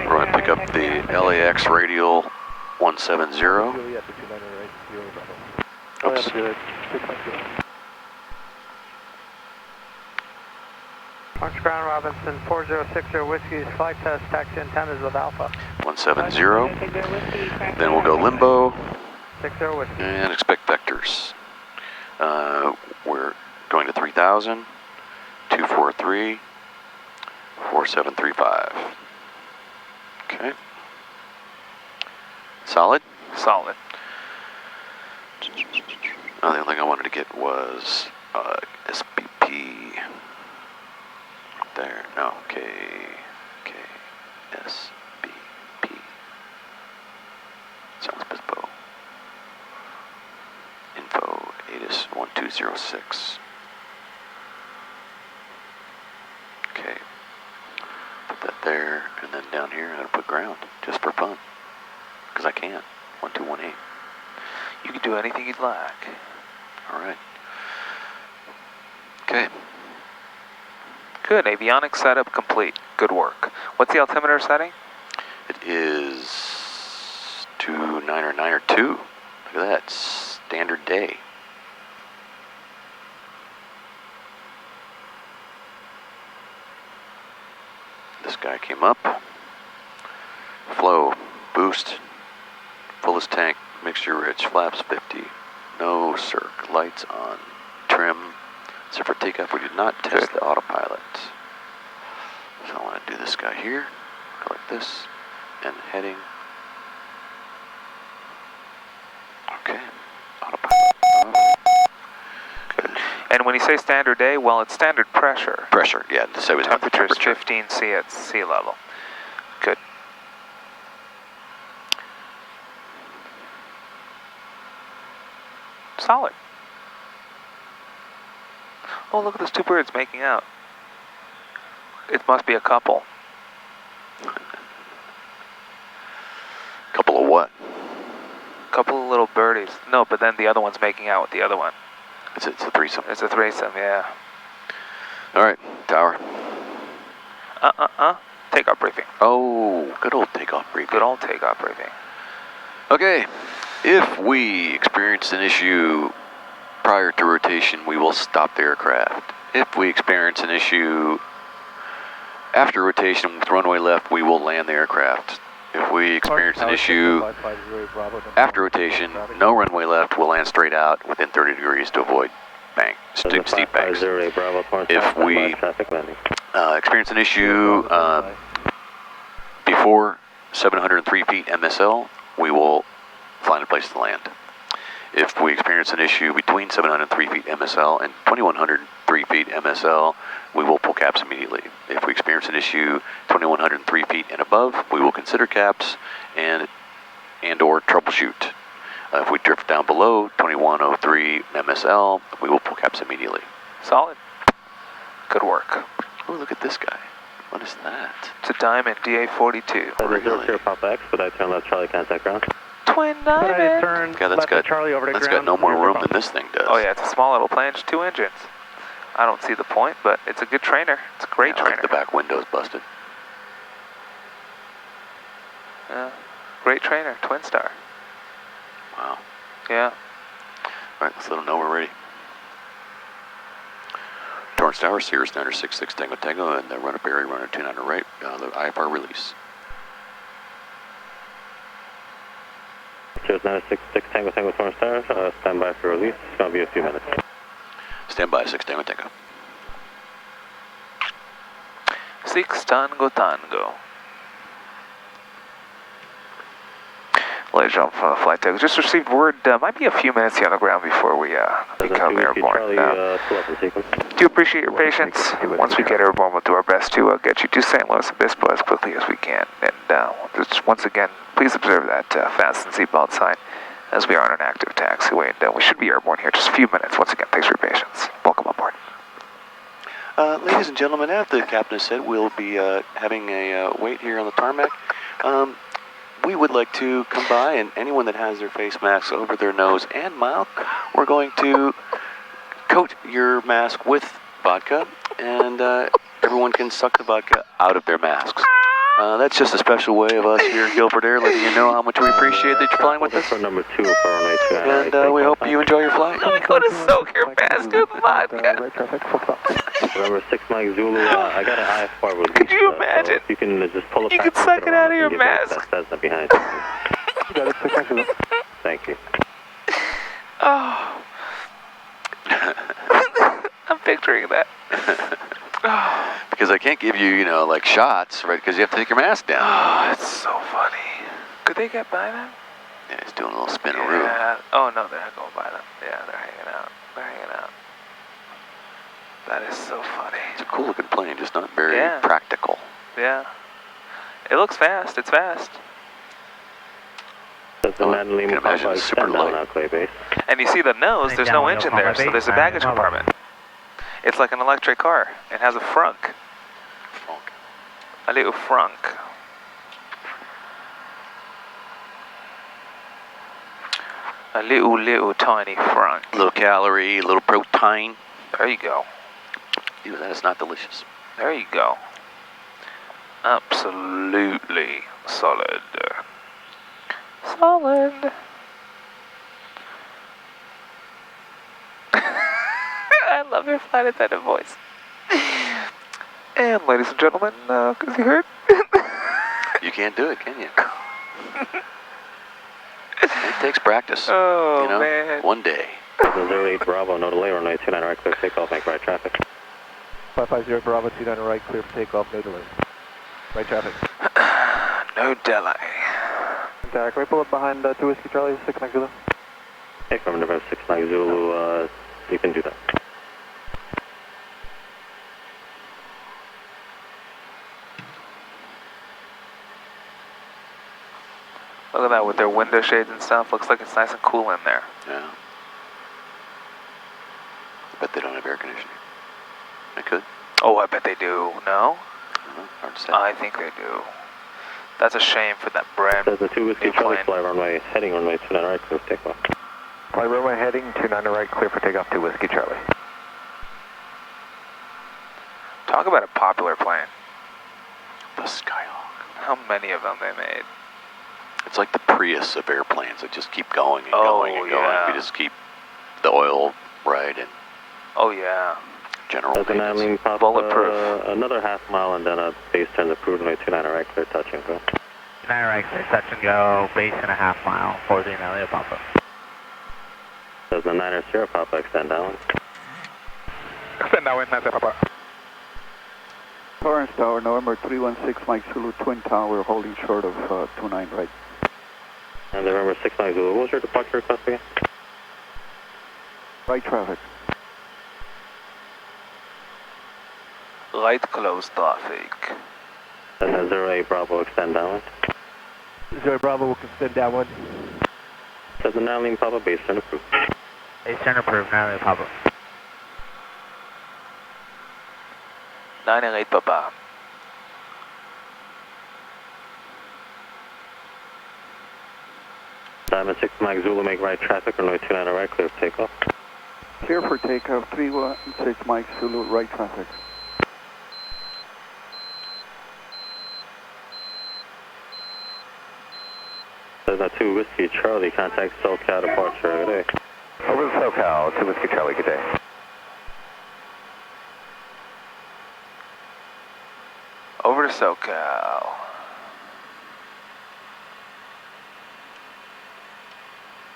We're going to pick up the LAX radial 170. Oops. Punch ground Robinson 4060 Whiskey, flight test, taxi antennas with Alpha. 170. Then we'll go limbo 60 Whiskey. and expect vectors. We're going to 3000, 243, 4735. Okay. Solid? Solid. The only thing I wanted to get was SBP. There, no, SBP. Sounds Bispo. Info, ATIS 1206. Okay. Put that there, and then down here I'm going to put ground, just for fun. Because because I can. 1218. You can do anything you'd like. All right. Okay. Good. Avionics setup complete. Good work. What's the altimeter setting? It is 29902. Look at that. Standard day. This guy came up. Flow, boost, fullest tank, mixture rich, flaps 50, no circ, lights on, trim. So for takeoff, we did not test the autopilot. So I want to do this guy here, go like this, and heading. Okay, autopilot. Good. And when you say standard day, well, it's standard pressure. Pressure, yeah. So it's temperature is 15 C at sea level. Good. Solid. Oh, look at those two birds making out. It must be a couple. Couple of what? Couple of little birdies. No, but then the other one's making out with the other one. It's a threesome. It's a threesome, yeah. All right, tower. Takeoff briefing. Oh, good old takeoff briefing. Good old takeoff briefing. Okay, if we experience an issue prior to rotation, we will stop the aircraft. If we experience an issue after rotation with runway left, we will land the aircraft. If we experience an issue after rotation, no runway left, we'll land straight out within 30 degrees to avoid steep banks. If we experience an issue before 703 feet MSL, we will find a place to land. If we experience an issue between 703 feet MSL and 2103 feet MSL, we will pull caps immediately. If we experience an issue 2103 feet and above, we will consider caps and or troubleshoot. If we drift down below 2103 MSL, we will pull caps immediately. Solid. Good work. Oh, look at this guy. What is that? It's a Diamond DA-42. Really? Papa X, but I turn left Charlie contact ground. Twin Diamond. Okay, that's got no more room than this thing does. Oh yeah, it's a small little plane, just 2 engines. I don't see the point, but it's a good trainer. It's a great trainer. Like the back window's busted. Yeah, great trainer, twin star. Wow. Yeah. All right, let's let them know we're ready. Torrance Tower, Sirius 966 Tango Tango, and the run up area, runner 29 right, the IFR release. Sirius 966 Tango Tango Torrance Tower, stand by for release. It's going to be a few minutes. Stand by, 6 Tango Tango. 6 Tango Tango. Ladies and gentlemen, flight deck. Just received word, might be a few minutes here on the ground before we become airborne. Do appreciate your patience. Once we get airborne, we'll do our best to get you to St. Louis Obispo as quickly as we can. And just once again, please observe that fasten seatbelt sign as we are on an active taxiway. And we should be airborne here in just a few minutes. Once again, thanks for your patience. Welcome aboard. Ladies and gentlemen, as the captain has said, we'll be having a wait here on the tarmac. We would like to come by, and anyone that has their face masks over their nose and mouth, we're going to coat your mask with vodka, and everyone can suck the vodka out of their masks. That's just a special way of us here at Gilbert Air letting you know how much we appreciate that you're flying with us. Number 2 for runway 29. And we hope you enjoy your flight. Oh, we're going to soak your mask with vodka. Number 6 Mike Zulu, I got an IFR release. Could you imagine? So you can just pull it You back. can suck it out of your mask. That's behind. Thank you. Oh. I'm picturing that. Because I can't give you, you know, like shots, right? Because you have to take your mask down. Oh, it's so funny. Could they get by them? Yeah, he's doing a little spin-a-roo. Yeah. Oh, no, they're not going by them. Yeah, they're hanging out. They're hanging out. That is so funny. It's a cool-looking plane, just not very practical. Yeah. It looks fast. It's fast. That's the I can imagine it's super light. And you see the nose, there's no engine there, so there's a baggage compartment. It's like an electric car. It has a frunk. A little frunk. A little tiny front. Little calorie, little protein. There you go. Ew, that is not delicious. There you go. Absolutely solid. Solid. I love your flight attendant voice. And ladies and gentlemen, as you heard, You can't do it, can you? It takes practice. oh you know, man. one day. 08 Bravo, no delay, runway 29 right, clear takeoff, make right traffic. 550 Bravo, 29 right, clear for takeoff, no delay. Right traffic. No delay. Derek, can we pull up behind 2 Whiskey Charlie, 6 Mike Zulu? Hey, from November 6 Mike Zulu, you can do that. Look at that with their window shades and stuff. Looks like it's nice and cool in there. Yeah. Bet they don't have air conditioning. They could. Oh, I bet they do. No? I don't know. Hard to say. I think they do. That's a shame for that brand There's a 2 Whiskey new Charlie, plane. fly runway, heading runway 29 right, clear for takeoff. Fly runway heading, 29 right, clear for takeoff, 2 Whiskey Charlie. Talk about a popular plane. The Skyhawk. How many of them they made? It's like the Prius of airplanes that just keep going and Oh, going and going. yeah. We just keep the oil right and Oh yeah. general There's an maintenance. Adeline pop, Bulletproof. another half mile and then a base turn approved, runway 29 right, clear touch and go. 9 right, clear touch and go, base and a half mile, 14 Elliott Papa. There's a 9 Sierra Papa, extend down. Extend downwind, 9 Papa. Torrance Tower, November 316 Mike Zulu, Twin Tower, holding short of 29 right. And November 6 Mike Zulu, what was your departure request again? Right traffic. Light close traffic. And then 08 Bravo, extend downwind. 0 Bravo will extend downwind. There's an Adeline Papa, base turn approved. Base turn approved, 9 Elliott Papa. 9 and 8 Papa. Diamond 6 Mike Zulu, make right traffic, runway 29 right, clear for takeoff. Clear for takeoff, 316 Mike Zulu, right traffic. There's a 2 Whiskey Charlie, contact SoCal departure, good day. Over to SoCal, 2 Whiskey Charlie, good day. Over to SoCal.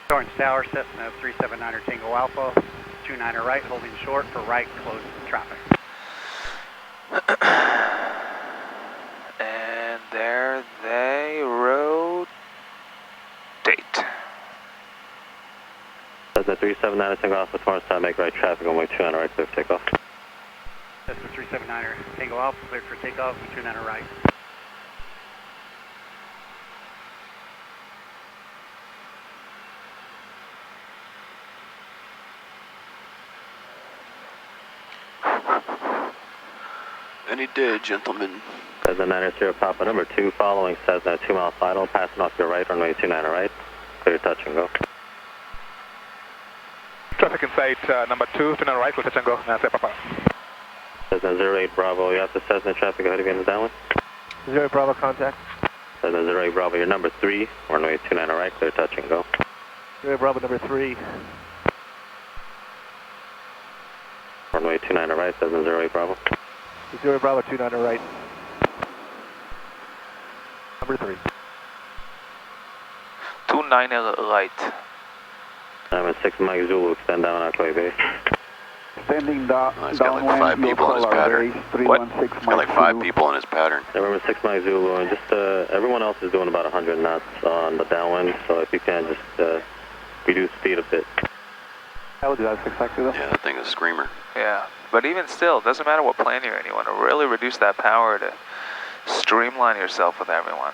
Torrance Tower, Cessna 379er Tango Alpha, 29er right, holding short for right, close traffic. And there they rotate. There's a 379 Tango Alpha, Torrance Tower, make right traffic, runway 29 right, clear for takeoff. Cessna 379er Tango Alpha, cleared for takeoff, 29er right. Any day, gentlemen. There's a 9 Sierra Papa, number 2, following Cessna 2 mile final, passing off your right, runway 29 right, clear touch and go. Traffic inside number 2, 29 right, clear touch and go, 9 Papa. Cessna 08 Bravo, you have the Cessna traffic ahead of you in the downwind. 0 Bravo contact. Cessna 08 Bravo, your number 3, runway 29 right, clear touch and go. 0 Bravo number 3. Runway 29 right, Cessna 08 Bravo. 0 Bravo 29 right. Number 3. 29 right. Diamond 6 Mike Zulu, extend down Aquay Base. Standing He's got like 5 people in his pattern. What? 316 He's got like 5 people in his pattern. November 6 Mike Zulu, and just everyone else is doing about 100 knots on the downwind, so if you can just reduce speed a bit. I will do that, 6 Zulu. Yeah, that thing is a screamer. Yeah. But even still, it doesn't matter what plane you're in. You want to really reduce that power to streamline yourself with everyone.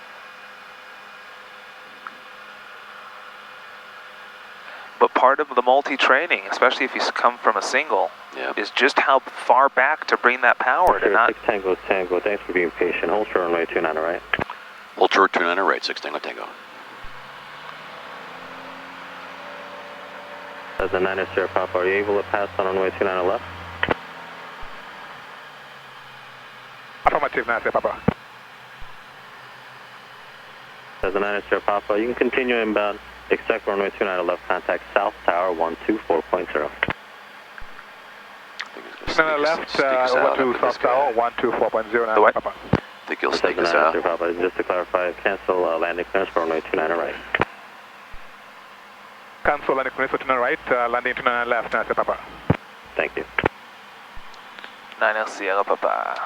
But part of the multi-training, especially if you come from a single, is just how far back to bring that power to not... 6 Tango Tango, thanks for being patient. Hold short runway 29 right. Hold short 29 right, 6 Tango Tango. Cessna 9 Sierra Papa, are you able to pass on runway 29 left? Affirmative, 9 Sierra Papa. Cessna 9 Sierra Papa, you can continue inbound. Expect runway 29 left, contact South Tower 124.0. 29 left, over to South Tower 124.0 now, Papa. I think he'll sneak us Cessna 9 out. Sierra Papa, just to clarify, cancel landing clearance for runway 29 right. Cancel landing clearance for 29 right, landing 29 left, 9 Sierra Papa. Thank you. 9 Sierra Papa.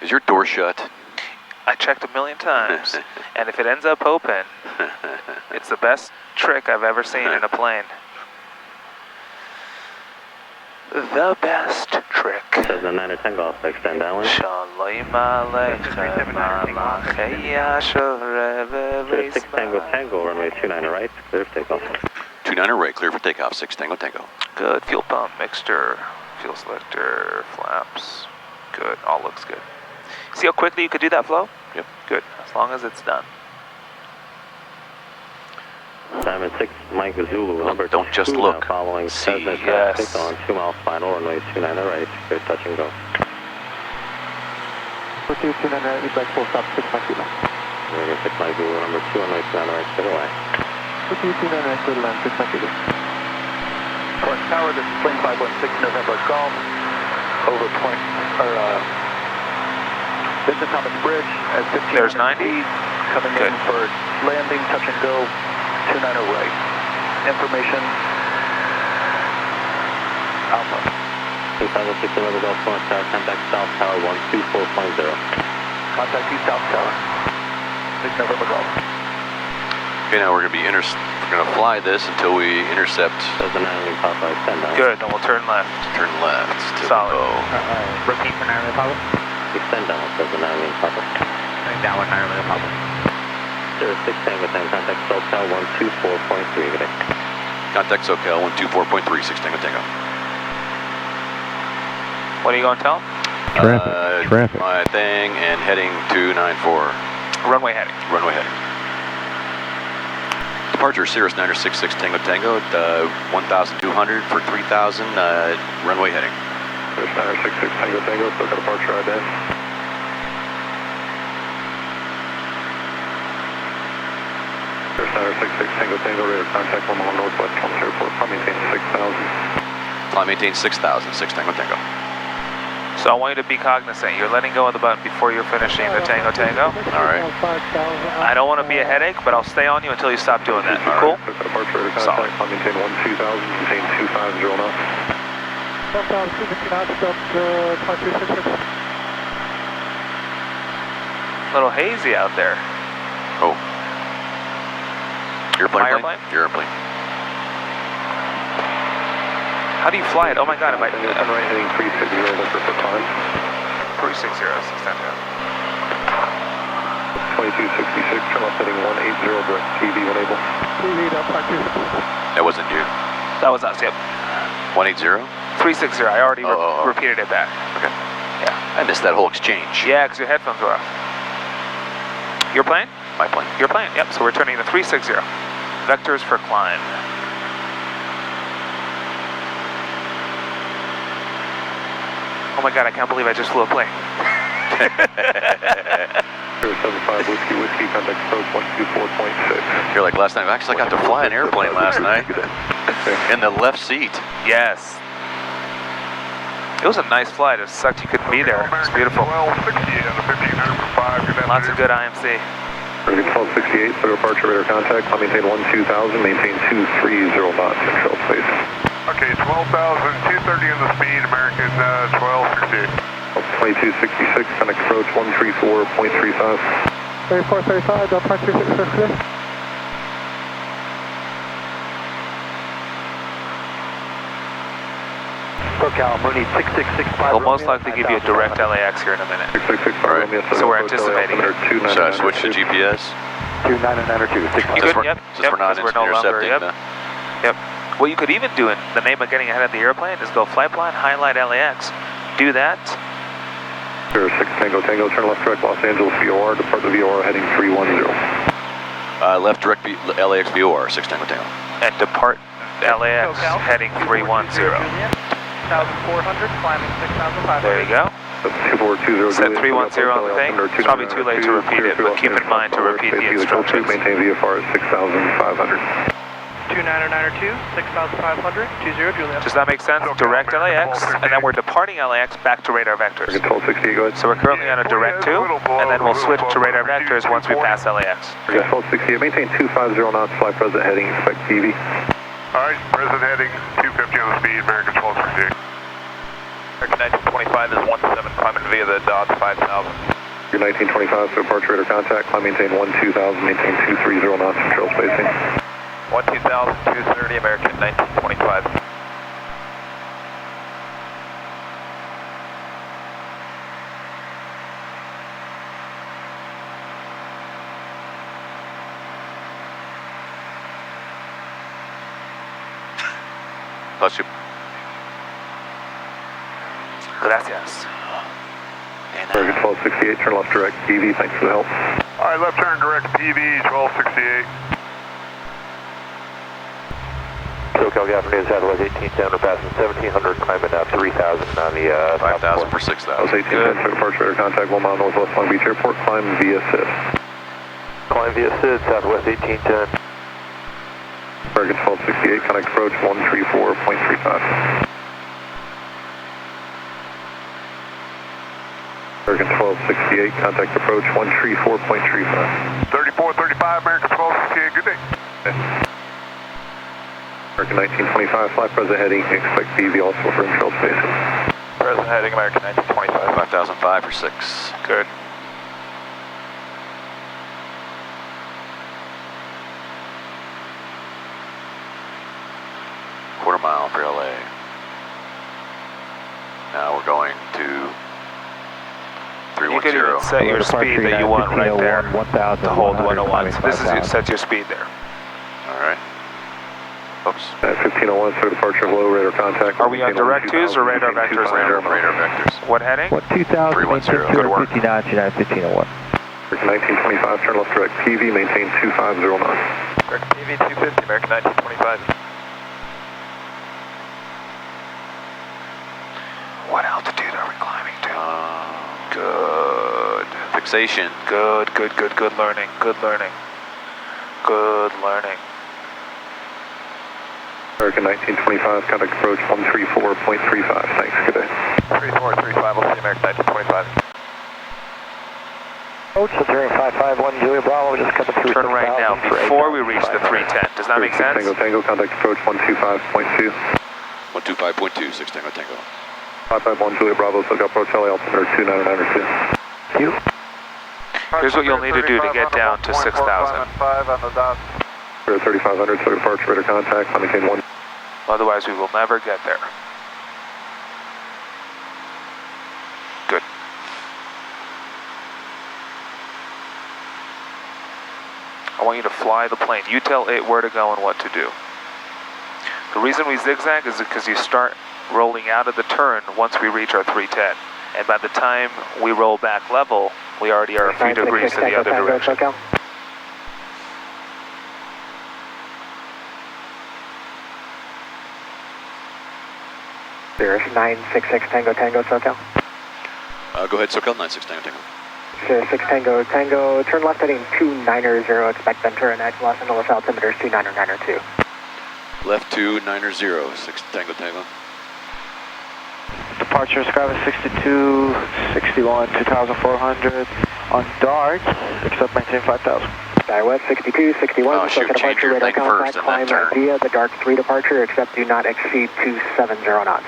Is your door shut? I checked a million times, and if it ends up open, it's the best trick I've ever seen in a plane. The best trick. Cessna 9 Tango Alpha, extend downwind. Shalom Aleichem, Malachia, 6 Tango Tango, runway 29 right, clear for takeoff. 29 right, clear for takeoff. 6 Tango Tango. Good. Fuel pump, mixture, fuel selector, flaps. Good. All looks good. See how quickly you could do that, Flo? Yep. Good. As long as it's done. Diamond 6, Mike Zulu, number Don't just 2 look. now following See, Cessna yes. traffic on 2 mile final, runway 29 right, clear touch and go. 29 right, lead back full stop, 6 Mike Zulu. Runway 6 Mike Zulu, number 2, runway 29 right, clear to land. 29 right, clear to land, 6 Mike Zulu. Park Tower, this is plane 516 November Golf, over point, or Vincent Thomas Bridge at 1500 There's 90. feet, coming Good. in for landing, touch and go, 29 right. Information, Alpha. 506 November Golf, North Tower, contact South Tower 124.0. Contact East South Tower, 6 November Golf. Okay, now we're gonna fly this until we intercept. Cessna 9 Papa, extend down. Good. Then we'll turn left. Turn left to Solid. go. Repeat for 9 Papa. Extend down, Cessna 9 Papa. Downwind 9 Papa. 06 Tango Tango, contact South Tower 124.3, good day. Contact SoCal 124.3, 6 Tango Tango. What are you going to tell him? Traffic. My thing and heading 294. Runway heading. Runway heading. Departure Cirrus 966 Tango Tango, 1,200 for 3,000, runway heading. Cirrus 966 Tango Tango, still got departure ident. Cirrus 966 Tango Tango, radar contact 1 mile northwest, Thomas Airport, climb maintain 6,000. Climb maintain 6,000, 6 Tango Tango. So I want you to be cognizant. You're letting go of the button before you're finishing the Tango Tango. All right. I don't want to be a headache, but I'll stay on you until you stop doing that. Cool? Departure radar Solid. contact, climb maintain 12,000, maintain 250 knots. A little hazy out there. Oh. Airplane? My airplane? Your airplane. How do you fly it? Oh my god, am I... Right heading 360, looking for climb. 360, stand down. 2266, turn left heading 180, direct TV when able. That wasn't you. That was us, yep. 180? 360, I already Oh. repeated it back. Okay. Yeah. I missed that whole exchange. Yeah, because your headphones were off. Your plane? My plane. Your plane, yep. So we're turning to 360. Vectors for climb. Oh my god, I can't believe I just flew a plane. 075 Whiskey, contact approach 124.6. You're like, last night, I actually got to fly an airplane last night. In the left seat. Yes. It was a nice flight. It sucked you couldn't be there. It's beautiful. Lots of good IMC. 1268, so departure radar contact, climb maintain 12,000, maintain 230 knots, control space. Okay, 12,000, 230 in the speed, American 1268. 2266, connect approach 134.35. 3435, departure 266. SoCal, Mooney 6665. We'll most likely give you a direct LAX here in a minute. 6665, All right. Romeo, So we're anticipating it. Should I switch to GPS? 2992, 6 You Since could, we're- yep. Since we're not because we're no longer, intercepting yep. What you could even do in the name of getting ahead of the airplane is go flight plan, highlight LAX. Do that. 06 Tango Tango, turn left direct Los Angeles VOR, depart the VOR heading 310. Left direct LAX VOR, 6 Tango Tango. And depart LAX heading 310. 1,400, climbing 6,500. There you go. 2420 Set 310 on the thing. It's probably too late to repeat it, but keep in mind to repeat the instructions. Maintain VFR at 6,500. 2992, 6,500, 20 Juliet. Does that make sense? Direct LAX, and then we're departing LAX back to radar vectors. 1268, go ahead. So we're currently on a direct 2, and then we'll switch to radar vectors once we pass LAX. 1268, maintain 250 knots, fly present heading, expect TV. Alright, present heading, 250 on the speed, American 1268. American 1925 is 17, climbing via the Dodge 5000. Your 1925, so departure radar contact, climb maintain 12,000, maintain 230 knots, control spacing. 12,000, 230, American 1925. Bless you. Gracias. American 1268, turn left direct, TV, thanks for the help. Alright, left turn direct PV, 1268. SoCal, good afternoon, Southwest 1810, we're passing 1700, climbing up 3000 on the 5,000 for 6,000. Southwest 1810, so departure radar contact, 1 mile northwest Long Beach Airport, climb via SID. Climb via SID, Southwest 1810. American 1268, contact approach 134.35. American 1268, contact approach 134.35. 3435, American 1268, good day. American 1925, fly present heading, expect BV also for control spacing. Present heading, American 1925. 5,005 for 6. Good. Quarter mile for LA. Now we're going to 310. You can even set your speed that you want right there to hold 101. So this is it sets your speed there. Alright. Oops. At 1501, so departure low, radar contact. Are we on direct 2s or radar vectors now? Radar vectors. What heading? 2,000, 310. Good work. 59, United 1501. 1925, turn left direct PV, maintain 250 knots. Direct PV 250, American 1925. What altitude are we climbing to? Good. Fixation. Good learning. Good learning. American 1925, contact approach 134.35. Thanks, good day. 3435, we'll see American 1925. Approach 0551, Julia Bravo, just coming through. Turn right now before we reach the 310. Does that make sense? Tango, contact approach 125.2. 125.2, 6 Tango Tango. 551, Julia Bravo, so approach LA altimeter 2992. You. Here's what you'll need to do to get down to 6,000. 3500, so departure radar contact, maintain 1. Otherwise, we will never get there. Good. I want you to fly the plane. You tell it where to go and what to do. The reason we zigzag is because you start rolling out of the turn once we reach our 310. And by the time we roll back level, we already are a few degrees to the other direction. Cirrus 966 Tango Tango SoCal. Go ahead, SoCal 96 Tango Tango. Cirrus 6 Tango Tango, turn left heading 290, expect Ventura and Los Angeles altimeter 29902. Left 290, 6 Tango Tango. Departure Skyline 62, 61, 2,400 on dark, except maintain 5,000. Skywest 62, 61, Oh, shoot, change your thing first and then turn. Via the dark 3 departure, except do not exceed 270 knots.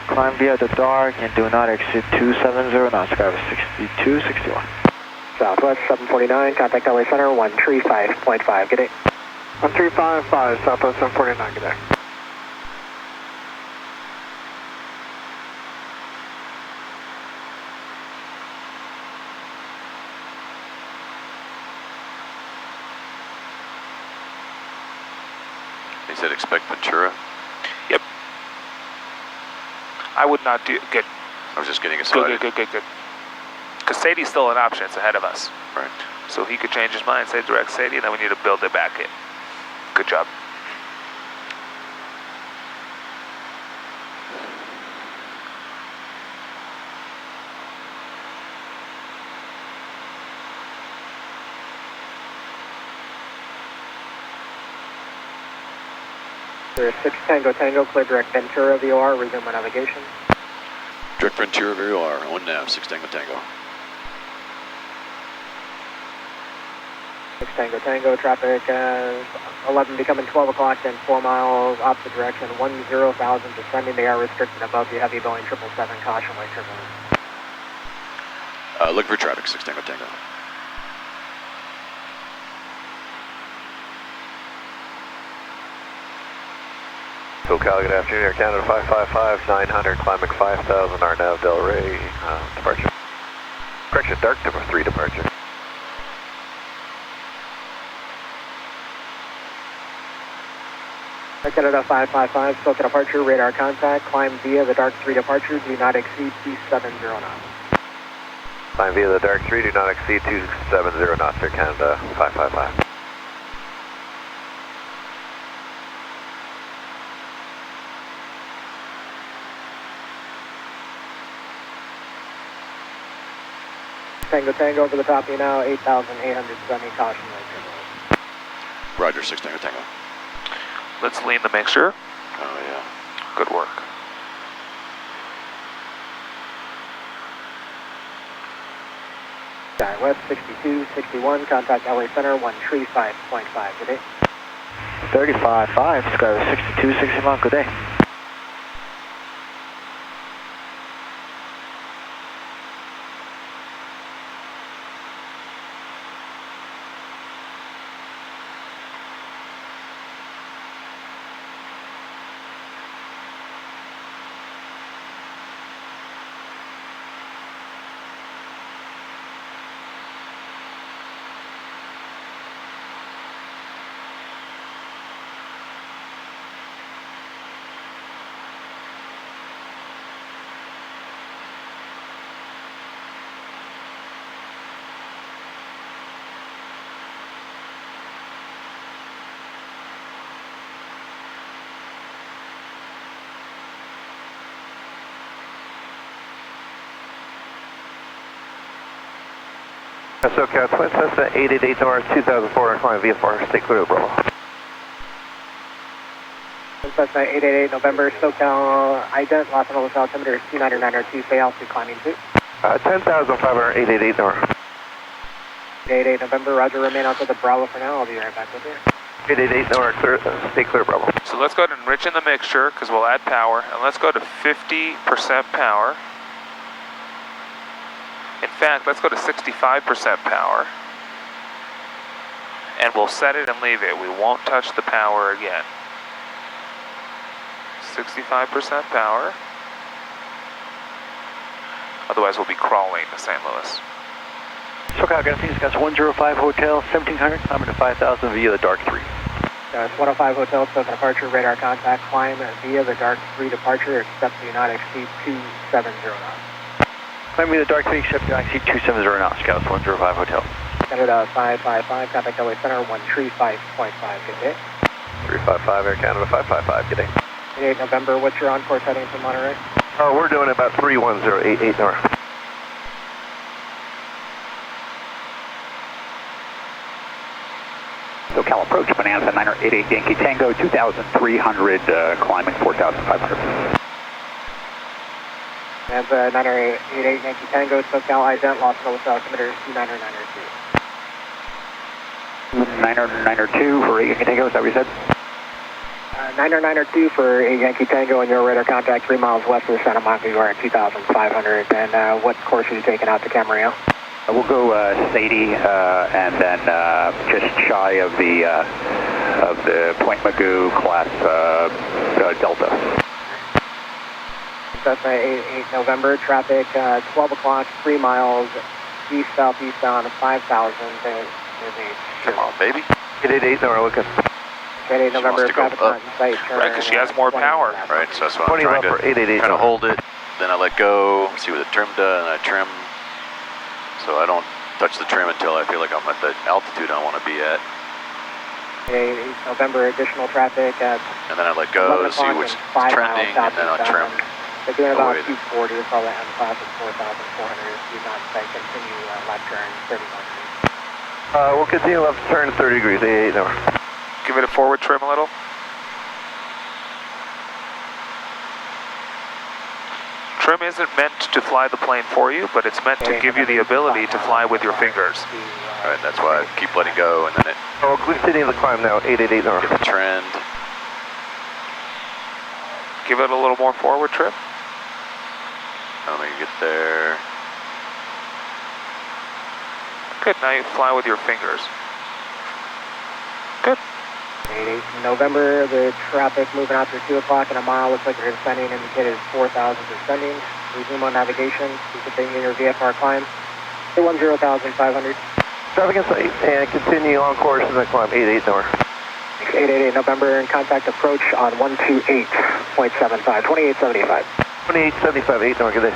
Climb via the dark and do not exceed 270 knots, Skywest 62, 61. Southwest 749, contact LA Center 135.5, good day. 1355, Southwest 749, good day. They said expect Ventura. Yep. I would not do, good. I was just getting excited. Good. Because Sadie's still an option, it's ahead of us. Right. So he could change his mind, say direct Sadie, and then we need to build it back in. Good job. There's 6 Tango Tango, clear direct Ventura VOR, resume my navigation. Direct Ventura VOR, on nav, 6 Tango Tango. 6 Tango Tango, traffic 11 becoming 12 o'clock, then 4 miles opposite direction, 10,000 descending. They are restricted above the heavy Boeing 777, caution light turbulence. Look for traffic, 6 Tango Tango. SoCal, good afternoon, Air Canada 555, 900, climbing 5,000, Arnav Del Rey, departure. Correction, dark 3 departure. Air Canada 555, SoCal departure, radar contact, climb via the dark 3 departure, do not exceed 270 knots. Climb via the dark 3, do not exceed 270 knots, Air Canada 555. Tango Tango over the top of you now, 8,870, caution light turbulence. Roger, 6 Tango Tango. Let's lean the mixture. Oh, yeah. Good work. Sky West 62, 61, contact LA Center, 135.5, good day. 35.5, Sky West 62, 61, good day. SoCal, Twin Cessna 888 North, 2,400, climb VFR, stay clear of Bravo. Twin Cessna 888 November, SoCal, ident, Los Angeles altimeter is 29902, stay altitude climbing 2. 10,500, 888 North. 888 November, roger, remain outside the Bravo for now, I'll be right back with you. 888 North, clear, stay clear of Bravo. So let's go ahead and enrich in the mixture because we'll add power. And let's go to 50% power. In fact, let's go to 65% power. And we'll set it and leave it. We won't touch the power again. 65% power. Otherwise, we'll be crawling to St. Louis. SoCal, good afternoon, Scotts 105 Hotel, 1,700, climbing to 5,000 via the dark 3. It's 105 Hotel, SoCal departure, radar contact, climb via the dark 3 departure, except do not exceed 270 knots. Climb via the dark 3, except to exceed 270 knots, Scouts 105 Hotel. Canada 555, contact LA Center, 135.5, good day. 355, Air Canada 555, good day. 8 November, what's your on-course heading from Monterey? We're doing about 31088 North. SoCal approach, Bonanza 988 Yankee Tango, 2,300, climbing 4,500. Bonanza 988 Yankee Tango, SoCal ident, Los Angeles altimeter is 29902. 902 for 8 Yankee Tango, is that what you said? 902 for 8 Yankee Tango, and your radar contact 3 miles west of Santa Monica. You are at 2,500. And what course are you taking out to Camarillo? We'll go Sadie, and then just shy of the Point Magoo class Delta. That's 8 November, traffic 12 o'clock, 3 miles east-southeast on 5,000. Come on, baby. 888 North, looking. 8 November, to go traffic not in sight. Right, because she has more power. Right, so that's what I'm 20 trying left for 888 to North. hold it. Then I let go, see what the trim does, and I trim. So I don't touch the trim until I feel like I'm at the altitude I want to be at. 8 November, additional traffic at And then I let go, see which is trending, and then I'll trim. They're doing about away. 240, it's probably M class at 4,400. Do not say continue left turn 30 miles. We'll continue left turn 30 degrees, 88 North. Give it a forward trim a little. trim isn't meant to fly the plane for you, but it's meant to give you the ability to fly with your fingers. All right, that's why I keep letting go, and then it... Oh, we're continuing the climb now, 888 north. Get the trend. Give it a little more forward trip. Let me get there. Good, now you fly with your fingers. Good. 88 November, the traffic moving after 2 o'clock in a mile. Looks like your descending indicated 4,000 descending. Resume on navigation. You continue your VFR climb. 10,500. Traffic in sight and continue on course in the climb, 88 north. 888 November and contact approach on 128.75, 2875. 2875, 8 north, good day.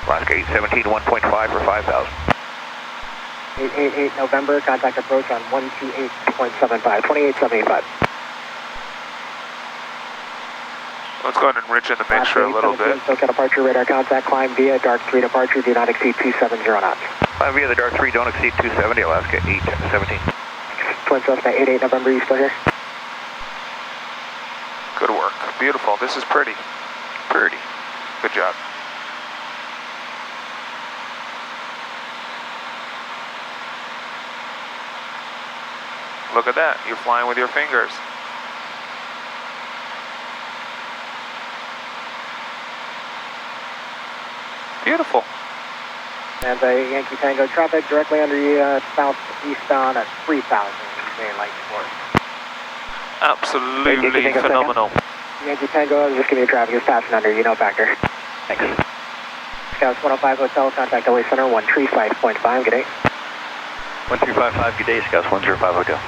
Alaska 817, 1.5 for 5,000. 888 November, contact approach on 128.75, 2875. Let's go ahead and enrich in the mixture a little bit. SoCal departure, radar contact, climb via dark 3 departure, do not exceed 270 knots. Climb via the dark 3, don't exceed 270, Alaska 817. Twin Cessna 88 November, you still here? Good work. Beautiful. This is pretty. Pretty. Good job. Look at that. You're flying with your fingers. Beautiful. And Yankee Tango traffic directly under you, southeastbound at 3,000. Main light for it. Absolutely phenomenal. Yankee Tango, just give me a traffic, it's passing under you, no factor. Thanks. Scouts 105 Hotel, contact LA Center 135.5, good day. 1355, good day, Scouts 105 Hotel.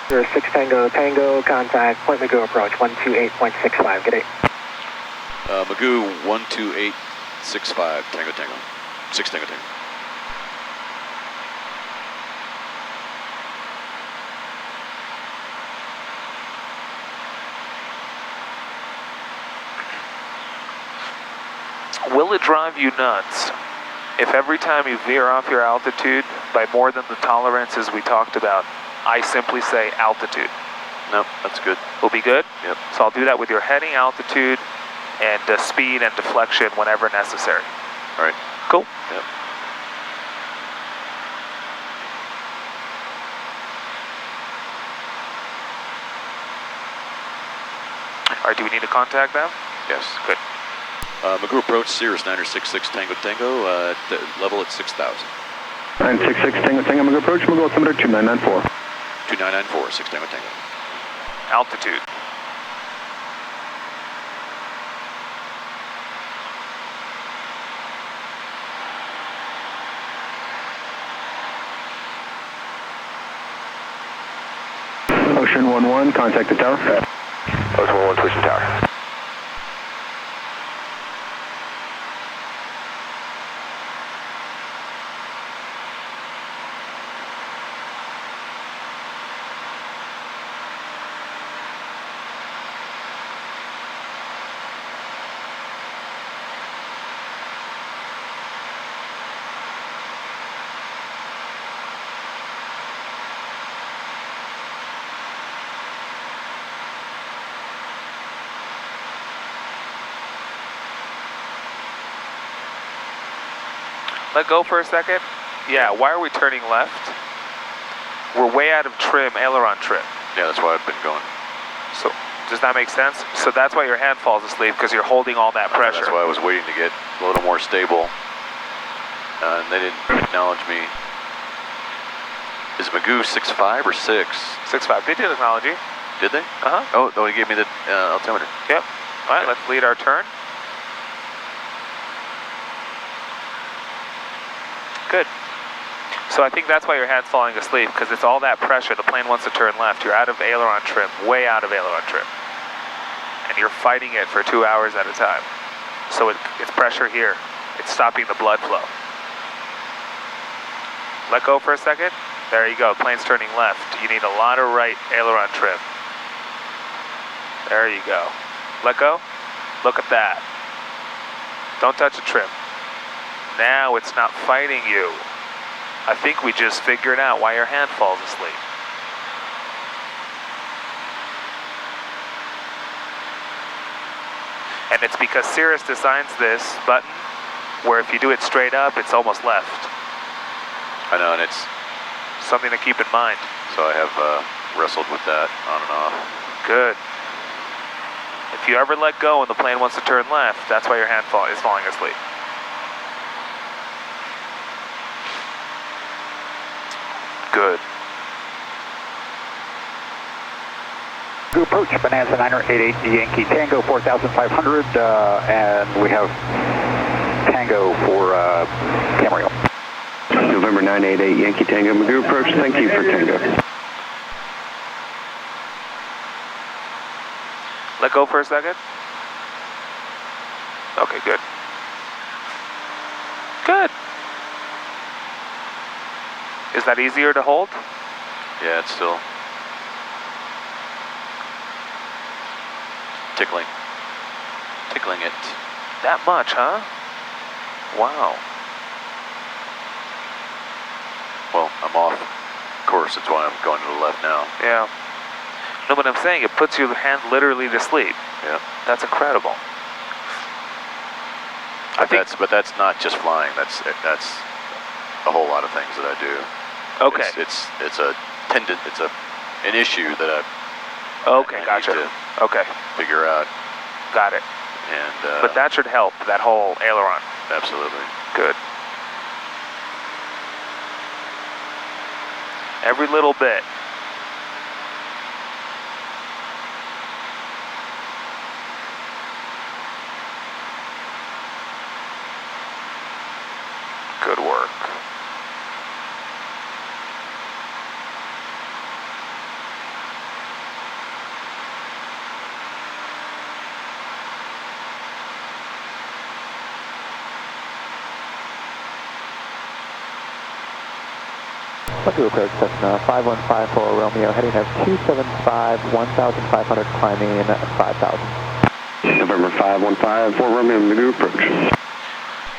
You're 6 Tango Tango, contact Point Magoo approach 128.65, good day. Magoo 12865, Tango Tango. 6 Tango Tango. Will it drive you nuts if every time you veer off your altitude by more than the tolerances we talked about, I simply say altitude? Nope, that's good. Will be good? Yep. So I'll do that with your heading, altitude, and speed and deflection whenever necessary. All right. Cool? Yep. All right, do we need to contact them? Yes. Good. Magoo approach, Cirrus 966 Tango Tango, level at 6,000. 966 Tango Tango, Magoo approach, Magoo altimeter 2994. 2994, 6 Tango Tango. Altitude. Ocean 11, contact the tower. Ocean 11, switching tower. Let go for a second. Yeah, why are we turning left? We're way out of trim, aileron trim. Yeah, that's why I've been going. So, does that make sense? So that's why your hand falls asleep, because you're holding all that pressure. That's why I was waiting to get a little more stable. And they didn't acknowledge me. Is Magoo 6'5" or 6"? 6'5". They did acknowledge you. Did they? Uh-huh. Oh, he gave me the altimeter. Yep. All right, let's lead our turn. Good. So I think that's why your hand's falling asleep, because it's all that pressure. The plane wants to turn left. You're out of aileron trim, way out of aileron trim. And you're fighting it for 2 hours at a time. So it's pressure here. It's stopping the blood flow. Let go for a second. There you go. Plane's turning left. You need a lot of right aileron trim. There you go. Let go. Look at that. Don't touch the trim. Now it's not fighting you. I think we just figured out why your hand falls asleep. And it's because Cirrus designs this button where if you do it straight up, it's almost left. I know, and it's something to keep in mind. So I have wrestled with that on and off. Good. If you ever let go and the plane wants to turn left, that's why your hand is falling asleep. Good. Good approach, Bonanza 988 Yankee Tango 4,500, and we have Tango for Camarillo. November 988 Yankee Tango, Magoo approach, thank you for Tango. Let go for a second. Okay, good. Good. Is that easier to hold? Yeah, it's still tickling it. That much, huh? Wow. Well, I'm off course, that's why I'm going to the left now. Yeah. No, but I'm saying it puts your hand literally to sleep. Yeah. That's incredible. But that's not just flying. That's a whole lot of things that I do. Okay. It's an issue that I gotcha. need to okay. figure out. Got it. And but that should help, that whole aileron. Absolutely. Good. Every little bit. Good work. Let's approach Cessna 5154 Romeo, heading at 275, 1,500, climbing 5,000. November 5154 Romeo, Magoo approach.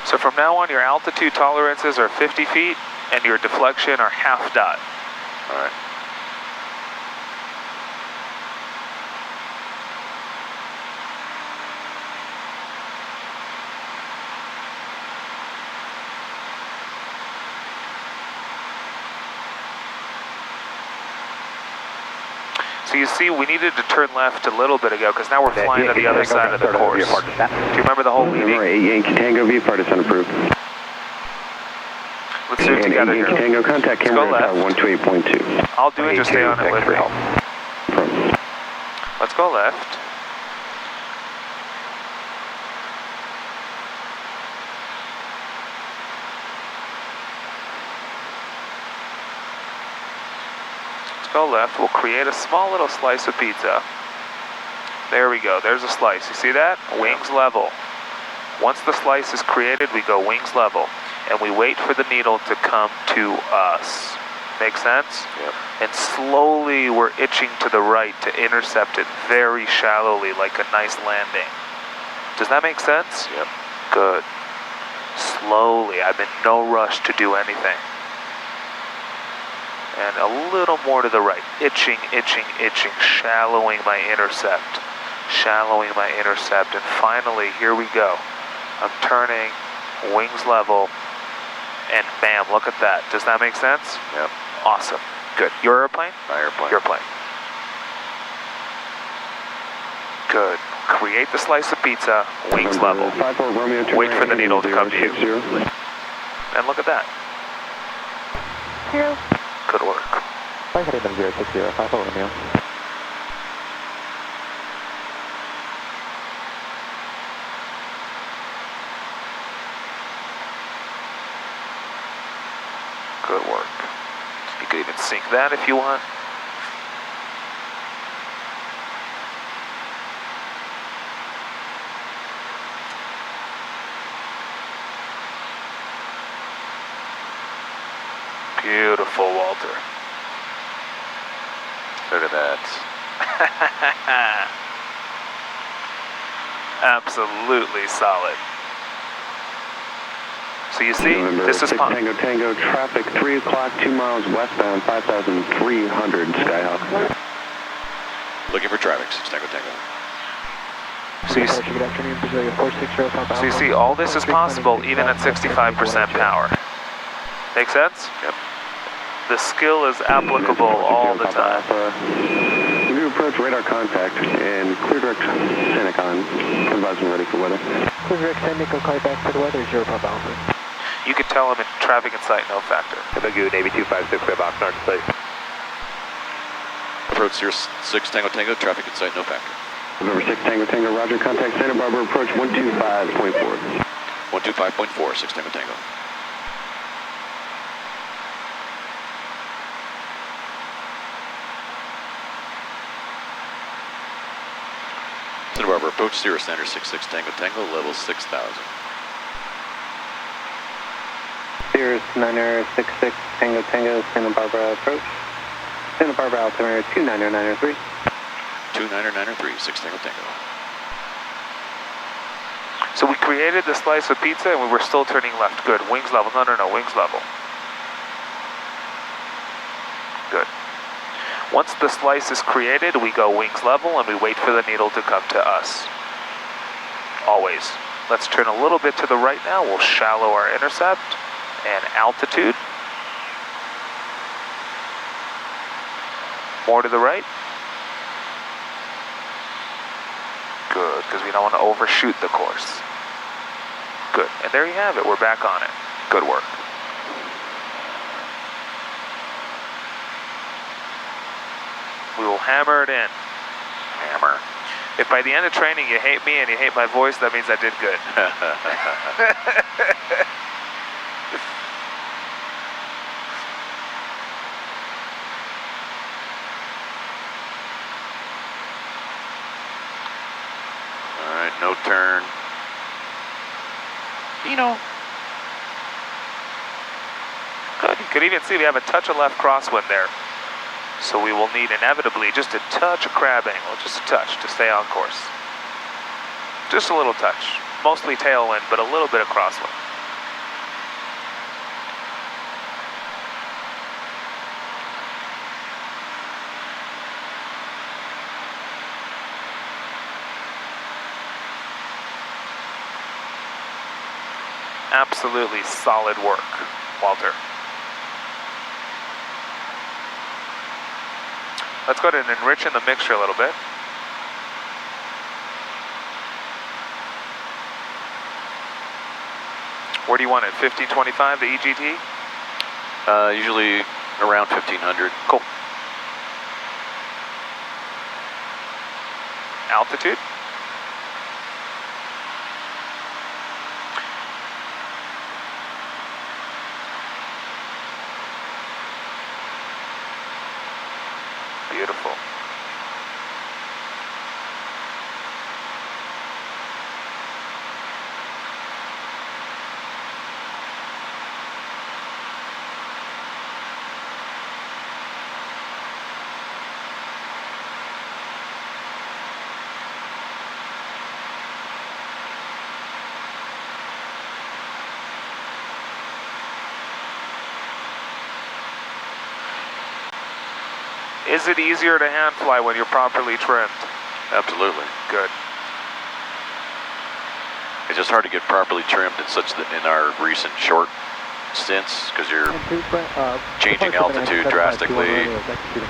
So from now on, your altitude tolerances are 50 feet, and your deflection are half dot. All right. So you see, we needed to turn left a little bit ago, because now we're flying to the other side of the course. Do you remember the whole leading? November 8 Yankee Tango, VFR descent approved. Let's do it together here. Yankee Tango, contact camera 128.2. I'll do it, just stay on it with me. Let's go left. Go left, we'll create a small little slice of pizza. There we go, there's a slice. You see that? Wings level. Once the slice is created, we go wings level. And we wait for the needle to come to us. Make sense? Yep. And slowly we're itching to the right to intercept it very shallowly, like a nice landing. Does that make sense? Yep. Good. Slowly, I'm in no rush to do anything. And a little more to the right. Itching, itching, itching. Shallowing my intercept. Shallowing my intercept. And finally, here we go. I'm turning, wings level, and bam, look at that. Does that make sense? Yep. Awesome. Good. Your airplane? My airplane. Your plane. Good. Create the slice of pizza, wings level. Wait for the needle to come to you. And look at that. Zero. Good work. Flight heading to 060, 54 Romeo. Good work. You could even sync that if you want. Beautiful, Walter. Look at that. Absolutely solid. So you see, November this is 6 Tango Tango, traffic 3 o'clock, 2 miles westbound, 5,300 Skyhawk. Looking for traffic, 6 Tango Tango. So you see, all this is possible even at 65% power. Make sense? Yep. The skill is applicable all the time. New approach, radar contact, and clear direct Senecon. Advising ready for weather. Clear direct Senecon, call back for the weather, 0 Papa Alpha. You can tell them in traffic in sight, no factor. Navigate Navy 256, we have Oxnard in sight. Approach 06 Tango Tango, traffic in sight, no factor. November 6 Tango Tango, roger, contact Santa Barbara, approach 125.4. 125.4, 6 Tango Tango. Santa Barbara, approach Cirrus Center, 66 Tango Tango, level 6,000. Cirrus Niner 66 Tango Tango, Santa Barbara approach. Santa Barbara altimeter 29093. 29093, 6 Tango Tango. So we created the slice of pizza and we were still turning left. Good. Wings level. No, wings level. Good. Once the slice is created, we go wings level and we wait for the needle to come to us. Always. Let's turn a little bit to the right now. We'll shallow our intercept and altitude. More to the right. Good, because we don't want to overshoot the course. Good, and there you have it. We're back on it. Good work. We will hammer it in. Hammer. If by the end of training you hate me and you hate my voice, that means I did good. No turn. Good. You could even see we have a touch of left crosswind there. So we will need inevitably just a touch of crab angle, just a touch to stay on course. Just a little touch. Mostly tailwind, but a little bit of crosswind. Absolutely solid work, Walter. Let's go ahead and enrich in the mixture a little bit. Where do you want it? 1525, the EGT? Usually around 1500. Cool. Altitude? Beautiful. Is it easier to hand fly when you're properly trimmed? Absolutely. Good. It's just hard to get properly trimmed in our recent short stints because you're changing altitude drastically.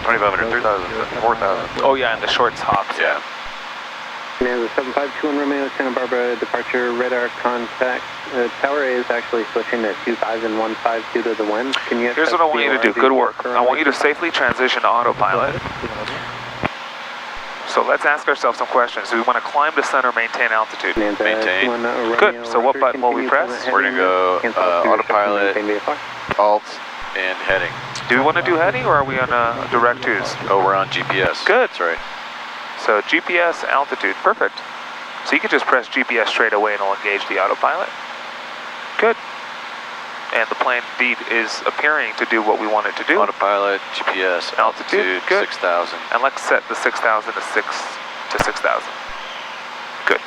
2,500, 3,000, 4,000. Oh yeah, and the short hops. Yeah. Now, 752 Romeo, Santa Barbara, departure radar contact. Tower A is actually switching to 25 and 15 due to the wind. Can you? Here's what I want you to do. Good work. I want you to safely transition to autopilot. So let's ask ourselves some questions. Do we want to climb to center, maintain altitude? Maintain. Good. So what button will we press? We're going to go autopilot, alt, and heading. Do we want to do heading or are we on direct twos? Oh, we're on GPS. Good. That's right. So GPS, altitude, perfect. So you can just press GPS straight away and it'll engage the autopilot. Good. And the plane indeed is appearing to do what we want it to do. Autopilot, GPS, altitude, good. 6,000. And let's set the 6,000 to 6,000. Good.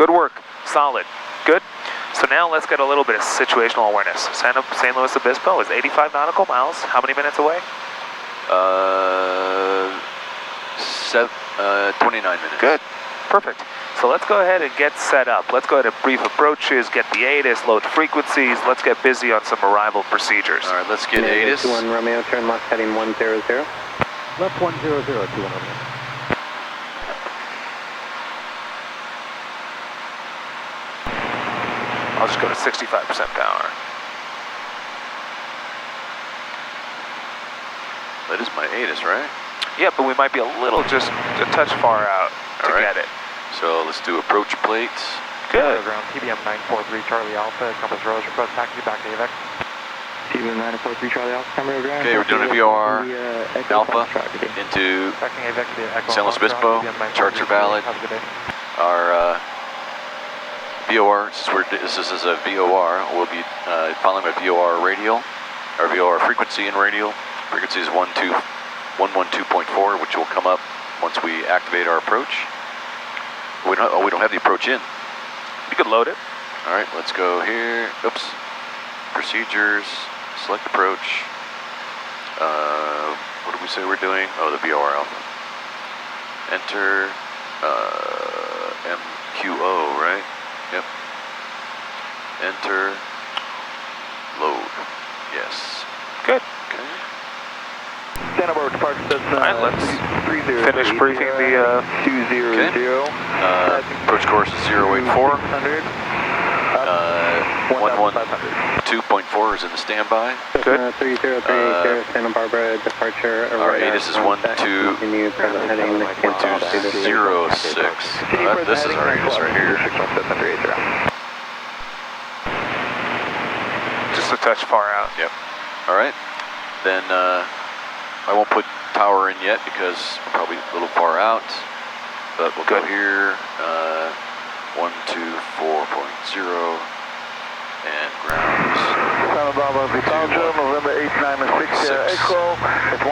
Good work. Solid. Good. So now let's get a little bit of situational awareness. St. Louis Obispo is 85 nautical miles. How many minutes away? 29 minutes. Good. Perfect. So let's go ahead and get set up. Let's go ahead and brief approaches, get the ATIS, load frequencies. Let's get busy on some arrival procedures. All right, let's get ATIS. 21 Romeo, turn left heading 100. Left 100, 21 Romeo. I'll just go to 65% power. That is my ATIS, right? Yeah, but we might be a little just a touch far out to get it. So let's do approach plates. Good. Ground TBM 943 Charlie Alpha, compass rose, request taxi back to AVEX. TBM 943 Charlie Alpha, camera ground. Okay, we're doing a VOR Alpha into San Luis Obispo, charts are valid. Our VOR, this is a VOR, we'll be following a VOR radial, our VOR frequency and radial. Frequency is 112.4, which will come up once we activate our approach. We don't have the approach in. You could load it. All right, let's go here. Oops. Procedures, select approach. What did we say we're doing? Oh, the VOR Alpha. Enter MQO, right? Yep. Enter. Load. Yes. Good. Okay. Santa Barbara departure Cessna. All right, let's finish briefing the 200. Approach course is 084. 112.4 is in the standby. Good. 3030 Santa Barbara departure. Our ATIS is 1206. This is our ATIS right here. Just a touch far out. Yep. All right. Then I won't put tower in yet because we're probably a little far out. But we'll go here. 124.0 and ground. Santa Barbara departure, November 896 Echo at 1000.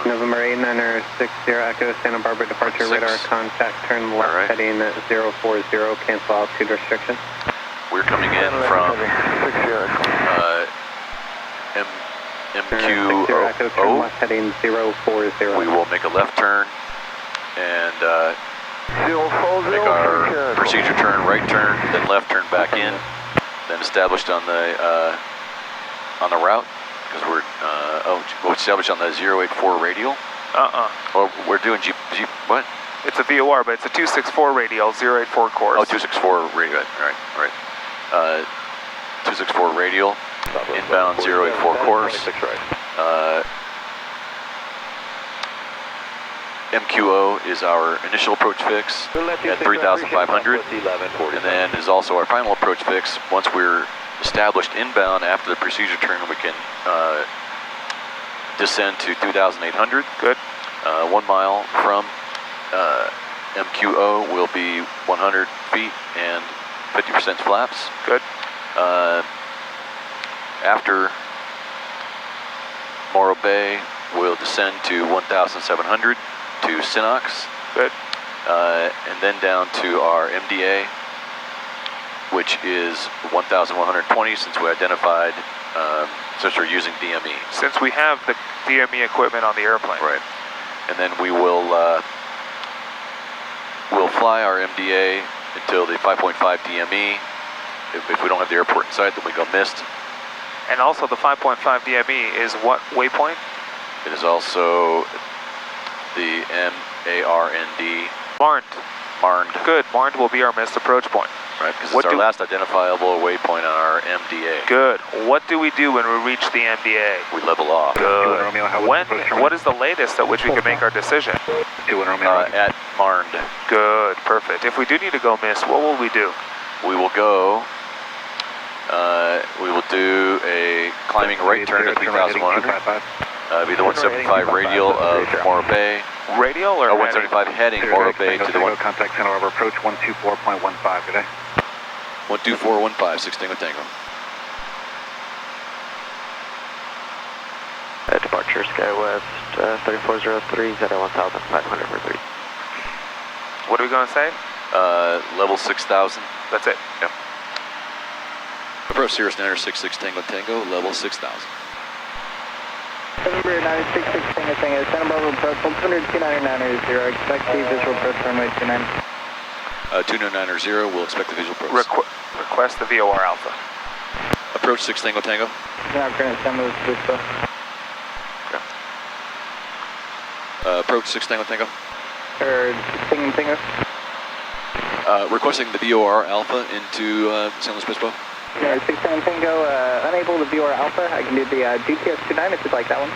November 8960 Echo, Santa Barbara departure, radar contact, turn left heading 040, cancel altitude restriction. We're coming in from MQO. Turn left heading 040. We will make a left turn and make our procedure turn, right turn, then left turn back in, then established on the route because we're established on the 084 radial. Well, we're doing G what? It's a VOR, but it's a 264 radial, 084 course. Oh, 264 radial. All right. 264 radial, inbound 084 course. MQO is our initial approach fix at 3,500, and then is also our final approach fix. Once we're established inbound after the procedure turn, we can descend to 2,800. Good. 1 mile from MQO will be 100 feet and 50% flaps. Good. After Morro Bay, we'll descend to 1,700 to Sinox. Good. And then down to our MDA, which is 1,120 since we identified, since we're using DME. Since we have the DME equipment on the airplane. Right. And then we will we'll fly our MDA until the 5.5 DME. If we don't have the airport in sight, then we go missed. And also the 5.5 DME is what waypoint? It is also the MARND. Marned. Good. Marned will be our missed approach point. Right, because it's our last identifiable waypoint on our MDA. Good. What do we do when we reach the MDA? We level off. Good. What is the latest at which we can make our decision? At Marned. Good. Perfect. If we do need to go miss, what will we do? We will go, we will do a climbing right turn at 3,100. Be the 175 radial of Morro Bay. Radial or 175 heading Morro Bay to the one. Contact Santa Barbara approach 124.15. Good day. 12415, 6 Tango Tango. Departure SkyWest 3403, Zeta 1500 for 3. What are we going to say? Level 6,000. That's it. Yep. Approach Cirrus 966 Tango Tango, level 6,000. November 966 Tango Tango, Santa Barbara approach, 100 expect the visual approach runway 29. 290, we'll expect the visual approach. Request the VOR Alpha. Approach 6 Tango Tango. Now current San Luis Obispo. Approach 6 Tango Tango. Or 6 Tango Tango. Requesting the VOR Alpha into San Luis Obispo. 6 Tango Tango, unable to VOR Alpha. I can do the GPS 29 if you'd like that one.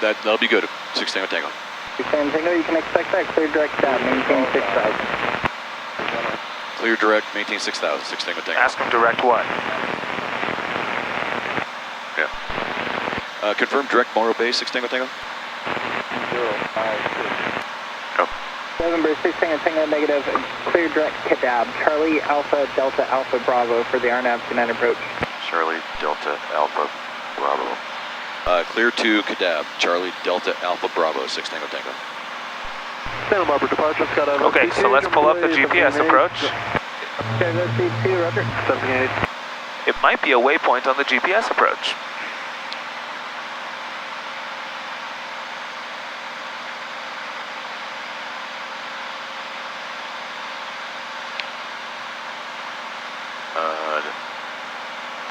That'll be good. 6 Tango Tango. 6 Tango Tango, you can expect that. Clear direct down, maintain 6,000. Clear direct, maintain 6,000. 6 Tango Tango. Ask him direct what? Yeah. Confirm direct Morro Bay, 6 Tango Tango. 056. November 6 Tango Tango negative. Clear direct Kadab. Charlie Alpha Delta Alpha Bravo for the RNAV 29 approach. Charlie Delta Alpha Bravo. Clear to Kadab. Charlie Delta Alpha Bravo, 6 Tango Tango. Santa Barbara departure, got a... Okay, so let's pull up the GPS approach. Okay, let's see 2, Roger. 78. It might be a waypoint on the GPS approach.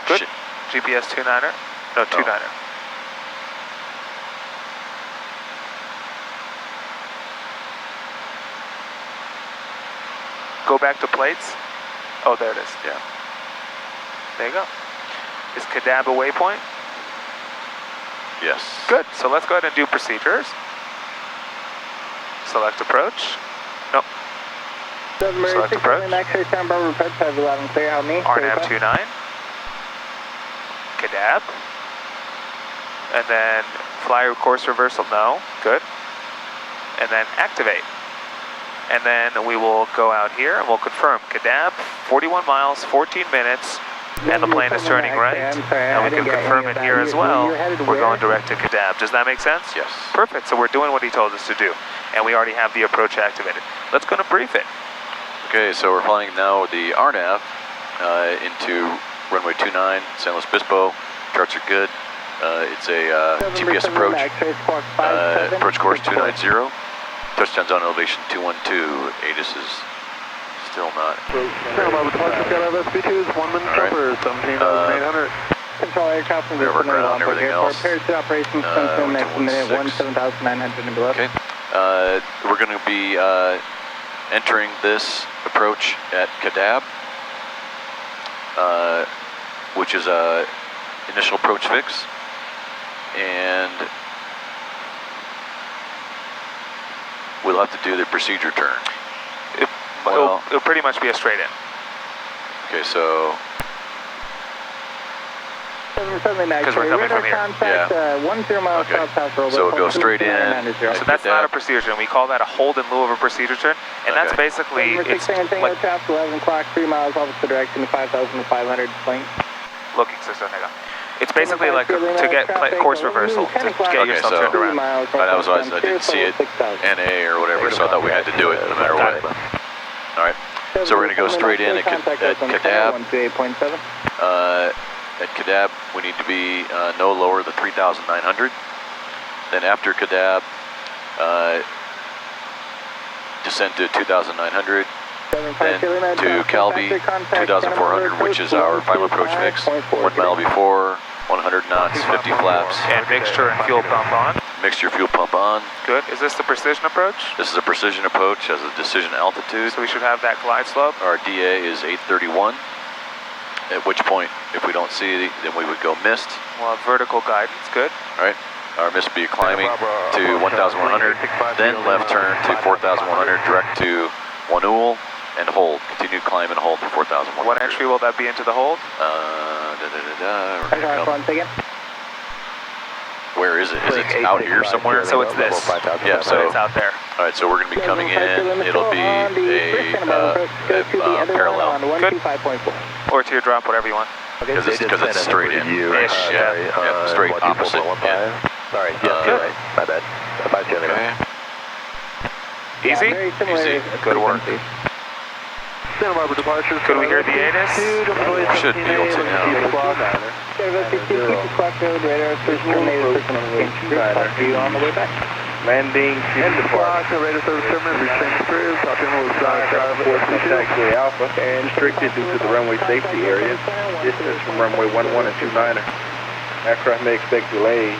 Good. Shit. GPS 29er. No, 29er. Go back to plates. Oh, there it is. Yeah. There you go. Is Kadab a waypoint? Yes. Good. So let's go ahead and do procedures. Select approach. Nope. Select approach. X-ray Santa Barbara approach, have 11 clear. How me? RNAV 29. Kadab. And then fly course reversal, no. Good. And then activate. And then we will go out here and we'll confirm Kadab, 41 miles, 14 minutes, and the plane is turning right. And we can confirm it here as well. We're going direct to Kadab. Does that make sense? Yes. Perfect. So we're doing what he told us to do. And we already have the approach activated. Let's go to brief it. Okay, so we're flying now the RNAV into runway 29, San Luis Obispo. Charts are good. It's a GPS approach. Approach course 290. Touchdown zone elevation 212. ATIS is still not. Santa Barbara departure, got a SP2's 1 minute cover, 17,800. Control aircraft from we have our ground and everything else. Prepared to operations next minute 17,900 and below. Okay. We're going to be entering this approach at Kadab, which is a initial approach fix, and we'll have to do the procedure turn. It'll pretty much be a straight in. Okay, so. Because we're coming from here. Yeah. 10 miles okay. So we'll go straight in. So that's not a procedure turn. We call that a hold in lieu of a procedure turn. And that's basically, it's like 11 o'clock, 3 miles opposite direction, 5,500 plane. Looking system, hang on. It's basically like to get course reversal, to get yourself turned around. That was I didn't see it, NA or whatever, so I thought we had to do it no matter what. All right, so we're going to go straight in at Kadab. At Kadab, we need to be no lower than 3,900. Then after Kadab, descend to 2,900. Then to Calvi, 2,400, which is our final approach mix. 1 mile before, 100 knots, 50 flaps. And mixture and fuel pump on. Mixture fuel pump on. Good. Is this the precision approach? This is a precision approach, has a decision altitude. So we should have that glide slope. Our DA is 831. At which point, if we don't see it, then we would go missed. We'll have vertical guidance. Good. All right. Our missed would be climbing to 1,100, then left turn to 4,100, direct to Wanul, and hold. Continue climb and hold to 4,100. What entry will that be into the hold? Where is it? Is it out here somewhere? So it's this. Yeah, so it's out there. All right, so we're going to be coming in. It'll be a parallel. Good. Or teardrop, whatever you want. Because it's straight in. Yeah, straight opposite. Yeah. Sorry, yeah, you're right. My bad. 5 okay. Easy? Very similar. Easy. Good work. Santa Barbara departure. Could we hear the ATIS? Should be able to now. On the way back. Landing and departure. Radar service terminal, reaching through. Proximal is Taxiway Alpha and restricted due to the runway safety area. Distance from runway 11 and 29er. Aircraft may expect delays.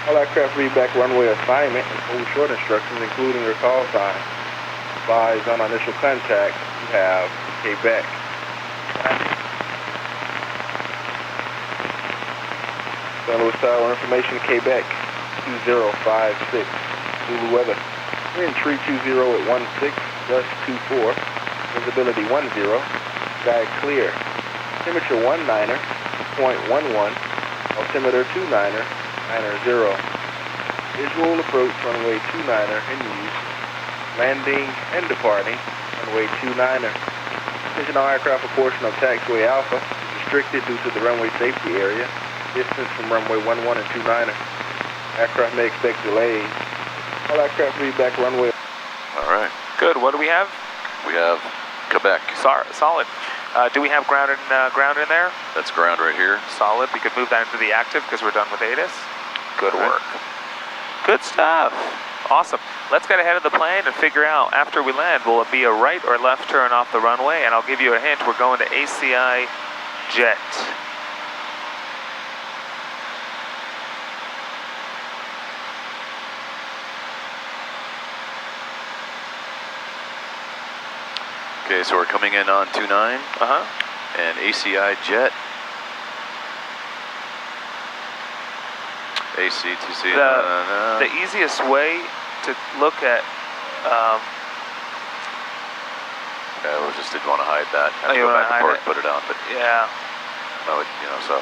All aircraft read back runway assignment and full short instructions, including your call sign. Advise on initial contact. You have Quebec. St. Louis Tower information, Quebec 2056. Zulu weather. Wind 320 at 16, gust 24. Visibility 10. Sky clear. Temperature 19er, 0.11. Altimeter 29er, 90. Visual approach runway 29er in use. Landing and departing runway 29er. Attention all aircraft, a portion of taxiway Alpha is restricted due to the runway safety area. Distance from runway 11 and 29er. Aircraft may expect delays. All aircraft read back runway. All right. Good. What do we have? We have Quebec. Solid. Do we have ground in there? That's ground right here. Solid. We could move that into the active because we're done with ATIS. Good work. Good stuff. Awesome. Let's get ahead of the plane and figure out after we land, will it be a right or left turn off the runway? And I'll give you a hint. We're going to ACI Jet. Okay, so we're coming in on 29. And ACI Jet. AC2C. The easiest way to look at. Yeah, we just didn't want to hide that. Have to you go want back to hide and it? put it on, but Yeah. no, so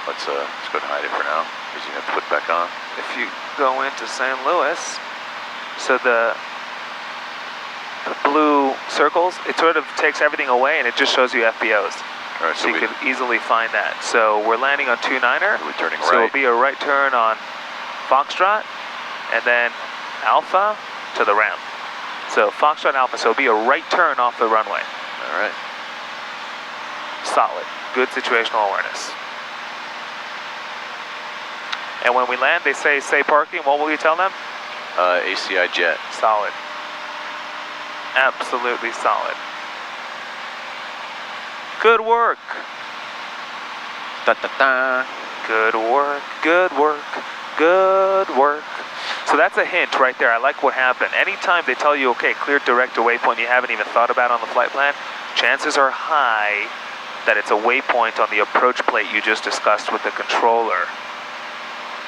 let's go ahead and hide it for now because you have to put it back on. If you go into St. Louis, so the blue circles, it sort of takes everything away and it just shows you FBOs. All right, So you could easily find that. So we're landing on 29er. we're turning So right. it'll be a right turn on Foxtrot, and then Alpha to the ramp. So Foxtrot Alpha, so it'll be a right turn off the runway. All right. Solid. Good situational awareness. And when we land, they say parking. What will you tell them? ACI Jet. Solid. Absolutely solid. Good work. Good work, good work, good work. So that's a hint right there. I like what happened. Anytime they tell you, okay, clear direct to waypoint you haven't even thought about on the flight plan, chances are high that it's a waypoint on the approach plate you just discussed with the controller.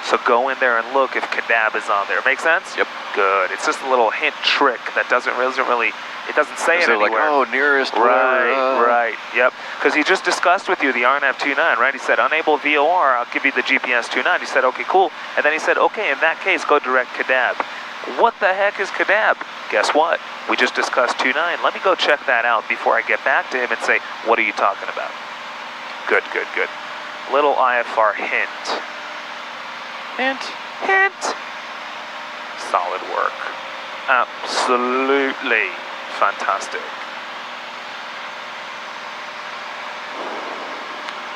So go in there and look if Kadab is on there. Make sense? Yep. Good. It's just a little hint trick that doesn't really, it doesn't say it anywhere. Like, oh, nearest, whatever. Right, yep. Because he just discussed with you the RNAV 29, right? He said, unable VOR, I'll give you the GPS 29. He said, okay, cool. And then he said, okay, in that case, go direct Kadab. What the heck is Kadab? Guess what? We just discussed 29. Let me go check that out before I get back to him and say, what are you talking about? Good, good, good. Little IFR hint. Hint, hint. Solid work. Absolutely fantastic.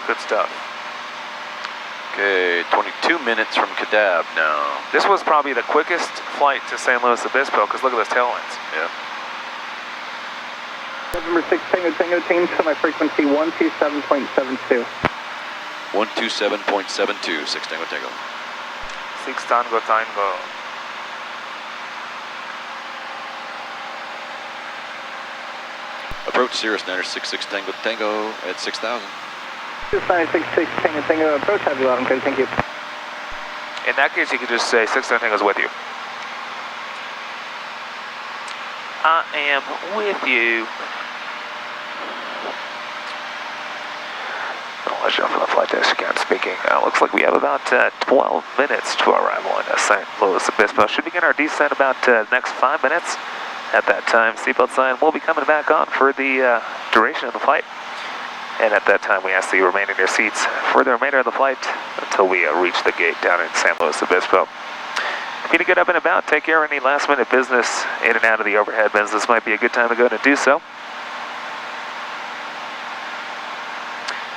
Good stuff. Okay, 22 minutes from Kadab now. This was probably the quickest flight to St. Louis Obispo because look at those tailwinds. Yeah. November 6 Tango team to my frequency 127.72. 127.72, 6 Tango Tango. 6 Tango Tango. Approach Cirrus 966 Tango Tango at 6,000. 966 Tango Tango, approach heavy loud and clear, thank you. In that case, you could just say 6 Tango's with you. I am with you. Let's jump from the flight desk again speaking. Looks like we have about 12 minutes to arrival in St. Louis Obispo. Should begin our descent about next 5 minutes. At that time, seatbelt sign will be coming back on for the duration of the flight. And at that time, we ask that you remain in your seats for the remainder of the flight until we reach the gate down in St. Louis Obispo. If you need to get up and about, take care of any last minute business in and out of the overhead bins, this might be a good time to go and do so.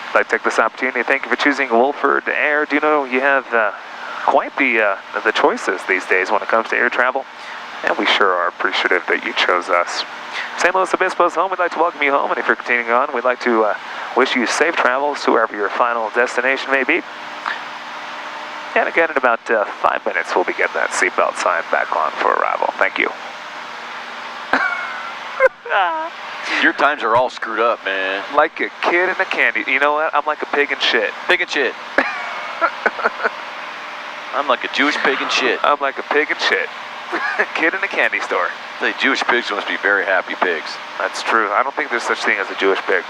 I'd like to take this opportunity to thank you for choosing Wolford Air. Do you know you have quite the choices these days when it comes to air travel? And we sure are appreciative that you chose us. St. Louis Obispo's home, we'd like to welcome you home, and if you're continuing on, we'd like to wish you safe travels to wherever your final destination may be. And again, in about 5 minutes, we'll be getting that seatbelt sign back on for arrival. Thank you. Your times are all screwed up, man. Like a kid in a candy. You know what? I'm like a pig in shit. Pig and shit. I'm like a Jewish pig and shit. I'm like a pig in shit. Kid in a candy store. The Jewish pigs must be very happy pigs. That's true. I don't think there's such thing as a Jewish pig.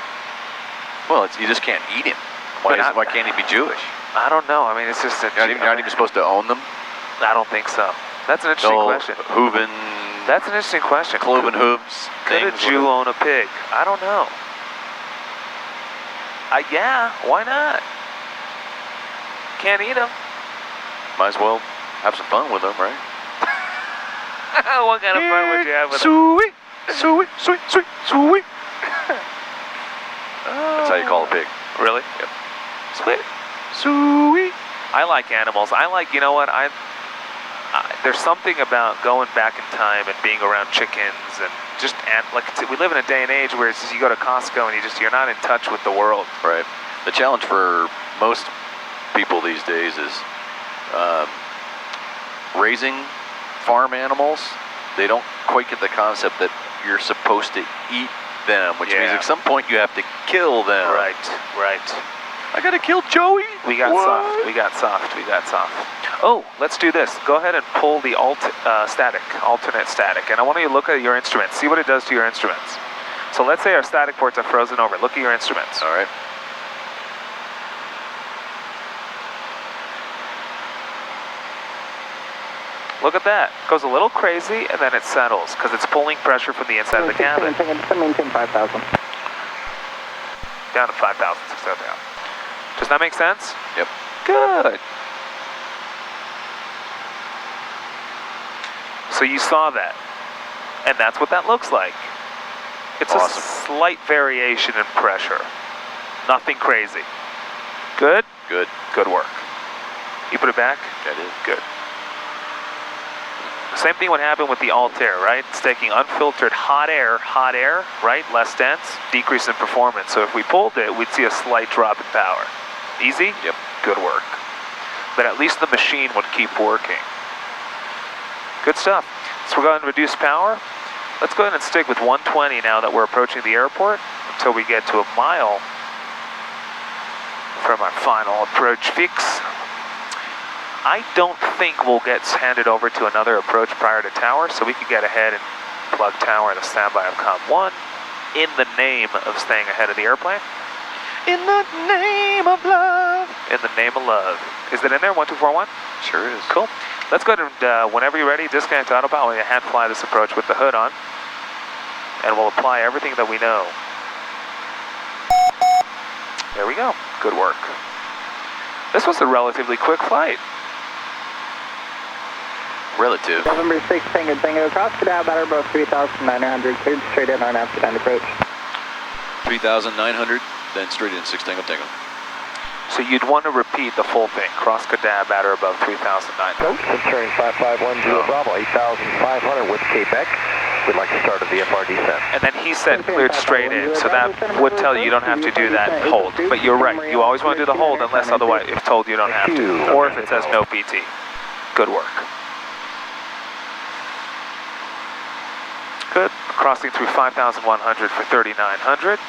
Well, you just can't eat him. Why can't he be Jewish? I don't know. I mean, it's just You're not even supposed to own them? I don't think so. That's an interesting question. Hooven. That's an interesting question. Cloven hooves. Could a Jew own a pig? I don't know. Yeah, why not? Can't eat them. Might as well have some fun with them, right? What kind of fun would you have with them? Sweet, sweet, sweet, sweet, sweet. That's how you call a pig. Really? Yep. Sweet. Sweet. I like animals. I like, you know what? There's something about going back in time and being around chickens and just we live in a day and age where it's just, you go to Costco and you're not in touch with the world. Right. The challenge for most people these days is raising farm animals. They don't quite get the concept that you're supposed to eat them, which means at some point you have to kill them. Right. I gotta kill Joey. We got soft. Oh, let's do this. Go ahead and pull the alternate static, and I want you to look at your instruments, see what it does to your instruments. So let's say our static ports are frozen over. Look at your instruments. All right. Look at that. Goes a little crazy, and then it settles, because it's pulling pressure from the inside of the cabin. Maintain 5,000. Down to 5,000, 6,000 down. Does that make sense? Yep. Good. So you saw that, and that's what that looks like. It's awesome. A slight variation in pressure. Nothing crazy. Good? Good. Good work. You put it back? I did. Good. Same thing would happen with the Altair, right? It's taking unfiltered hot air, right? Less dense, decrease in performance. So if we pulled it, we'd see a slight drop in power. Easy? Yep. Good work. But at least the machine would keep working. Good stuff. So we're going to reduce power. Let's go ahead and stick with 120 now that we're approaching the airport until we get to a mile from our final approach fix. I don't think we'll get handed over to another approach prior to tower, so we could get ahead and plug tower in a standby of COM 1 in the name of staying ahead of the airplane. In the name of love. In the name of love. Is that in there, 1241? Sure is. Cool. Let's go ahead and, whenever you're ready, disconnect Autopilot. We're going to hand fly this approach with the hood on. And we'll apply everything that we know. There we go. Good work. This was a relatively quick flight. Relative. November 6, Tango, cross Cadab, batter above 3,900, cleared straight in on after stand approach. 3,900, then straight in 6 Tango Tango. So you'd want to repeat the full thing. Cross Cadab, batter above 3,900. Nope, concerning 5510 Bravo, 8,500 with Quebec. We'd like to start at the IFR descent. And then he said cleared straight in, so that would tell you don't have to do that hold. But you're right, you always want to do the hold unless otherwise, if told you don't have to. Or if it says no PT. Good work. Good. Crossing through 5,100 for 3,900.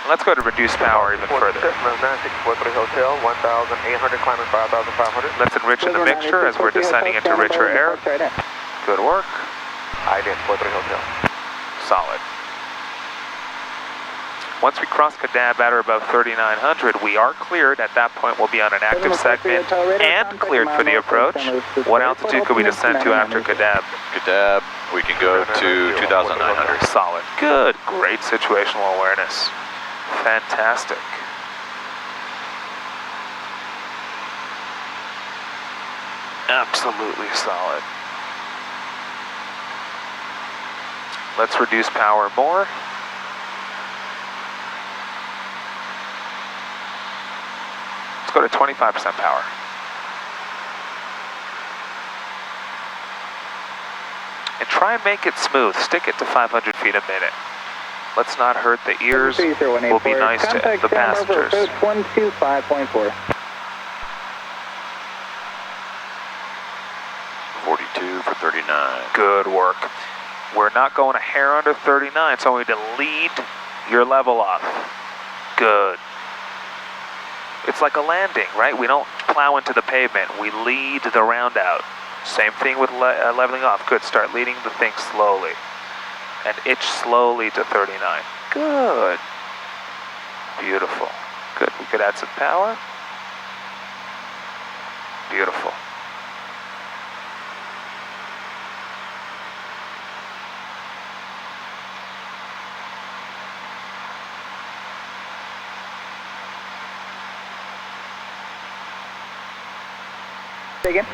Let's go to reduce power even further. Hotel, 1,800, climbing 5,500. Let's enrich in the mixture as we're descending into richer air. Good work. IDEN 43 Hotel. Solid. Once we cross Cadab at or above 3,900, we are cleared. At that point, we'll be on an active segment and cleared for the approach. What altitude could we descend to after Cadab? Cadab, we can go to 2,900. Solid. Good. Great situational awareness. Fantastic. Absolutely solid. Let's reduce power more. Let's go to 25% power. And try and make it smooth. Stick it to 500 feet a minute. Let's not hurt the ears. We'll be nice to the passengers. 125.4. 42 for 39. Good work. We're not going a hair under 39, so we need to lead your level off. Good. It's like a landing, right? We don't plow into the pavement. We lead the round out. Same thing with leveling off. Good. Start leading the thing slowly. And itch slowly to 39. Good. Beautiful. Good. We could add some power. Beautiful. Say again?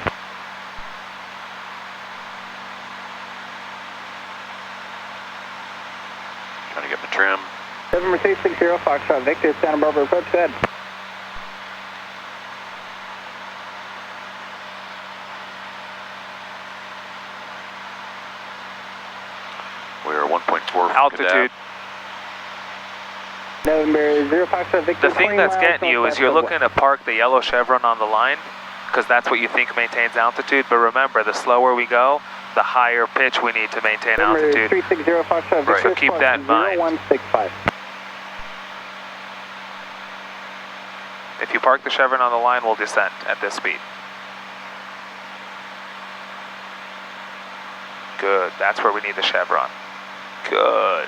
Trying to get my trim. November 260 Foxtrot Victor, Santa Barbara approach, go ahead. We are 1.4 altitude. November 0 Foxtrot Victor. The thing that's getting you is you're looking to park the yellow chevron on the line, because that's what you think maintains altitude. But remember, the slower we go, the higher pitch we need to maintain altitude. 360 Foxtrot Victor. So keep that in mind. 0165. If you park the chevron on the line, we'll descend at this speed. Good. That's where we need the chevron. Good.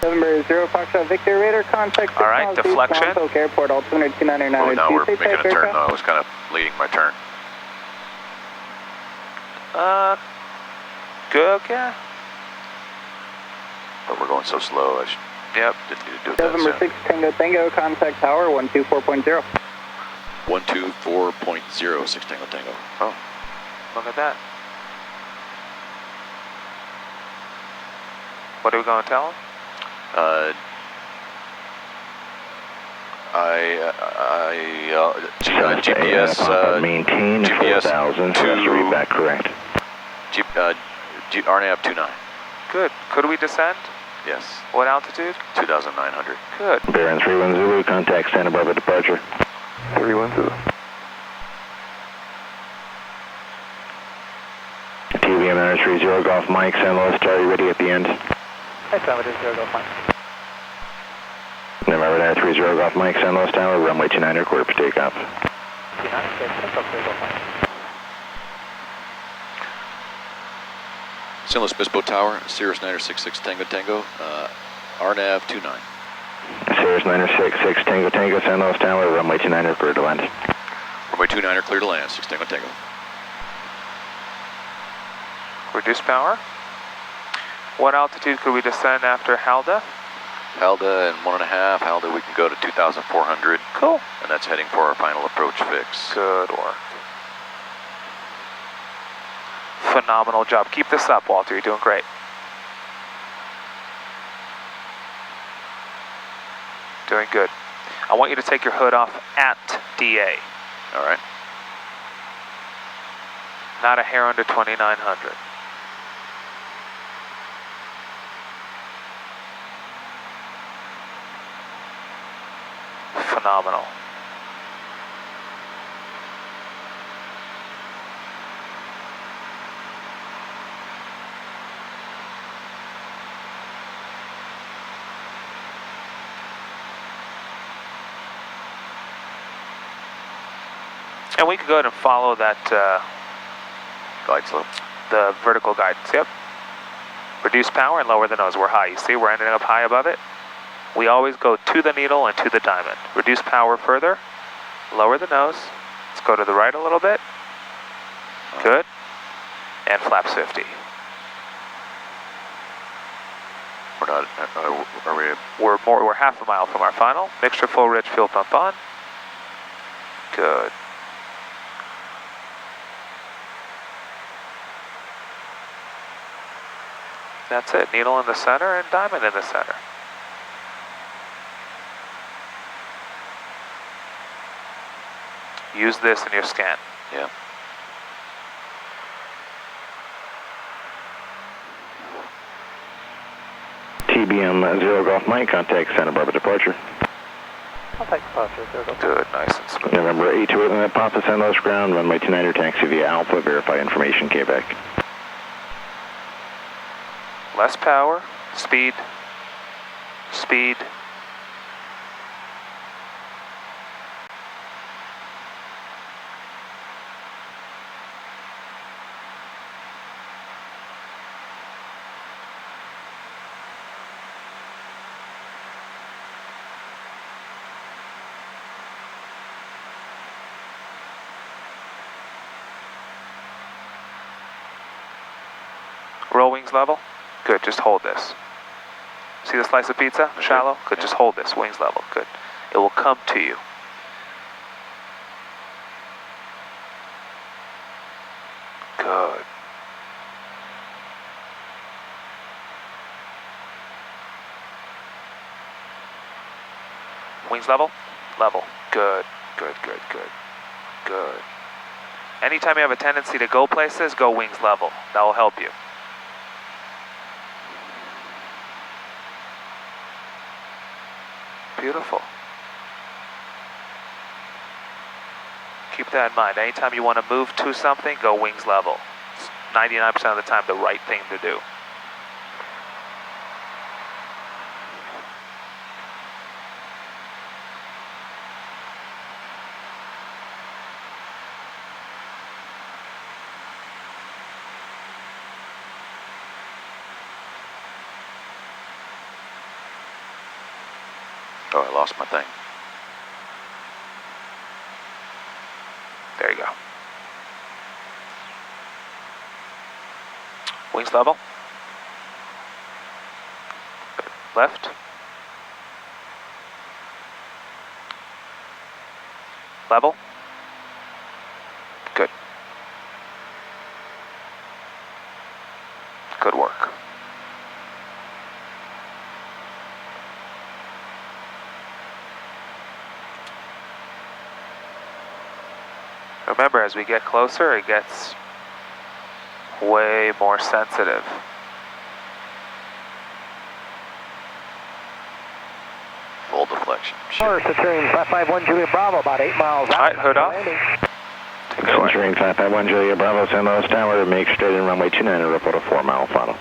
November 0 Foxtrot Victor, radar contact. All right, deflection. Airport, altimeter 299. Oh, now we're making a turn though. I was kind of leading my turn. Good, yeah. But we're going so slow, Yep. didn't need to do it November that 6 Tango Tango, contact tower 124.0. 124.0, 6 Tango Tango. Oh, look at that. What are we going to tell them? GPS, maintain GPS 4,000, to read back correct. RNAV 29. Good. Could we descend? Yes. What altitude? 2,900. Good. Baron 31 Zulu, contact Santa Barbara departure. 31 Zulu. TVM 30 Golf Mike, San Luis, are you ready at the end? Hi, Sam, it is 0 Golf Mike. November 30 Golf Mike, San Luis Tower, runway 29, clear for takeoff. 29, okay, take off 0 Golf Mike. San Luis Obispo Tower, Cirrus 966 Tango Tango, RNAV 29. Cirrus 966 Tango Tango, San Luis Tower, runway 29, clear to land. Runway 29 clear to land, 6 Tango Tango. Reduce power. What altitude could we descend after Halda? Halda and 1.5. Halda we can go to 2,400. Cool. And that's heading for our final approach fix. Good work. Phenomenal job. Keep this up, Walter. You're doing great. Doing good. I want you to take your hood off at DA. All right. Not a hair under 2,900. Phenomenal. And we could go ahead and follow that glide slope. The vertical guidance, yep. Reduce power and lower the nose. We're high. You see, we're ending up high above it. We always go to the needle and to the diamond. Reduce power further. Lower the nose. Let's go to the right a little bit. Good. And flaps 50. We're not, are we? We're half a mile from our final. Mixture full rich, fuel pump on. Good. That's it. Needle in the center and diamond in the center. Use this in your scan. Yeah. TBM 0 Golf Mike, contact Santa Barbara departure. Contact departure, 0 Golf. Good, nice and smooth. November 828 Limit Papa San Luis ground, runway 29er, taxi via Alpha, verify information, Quebec. Less power, speed, speed. Roll wings level. Good, just hold this. See the slice of pizza? Shallow? Good, just hold this. Wings level. Good. It will come to you. Good. Wings level? Level. Good, good, good, good, good. Anytime you have a tendency to go places, go wings level. That will help you. Beautiful. Keep that in mind. Anytime you want to move to something, go wings level. It's 99% of the time the right thing to do. Oh, I lost my thing. There you go. Wings level. Good. Left. Level. Good. Good work. Remember, as we get closer, it gets way more sensitive. Full deflection. Tower, Centurion 551 Julia Bravo, about 8 miles out. All right, hood off. Take it away. Centurion 551 Julia Bravo, San Luis Tower, make straight in runway 29 and report a 4-mile final.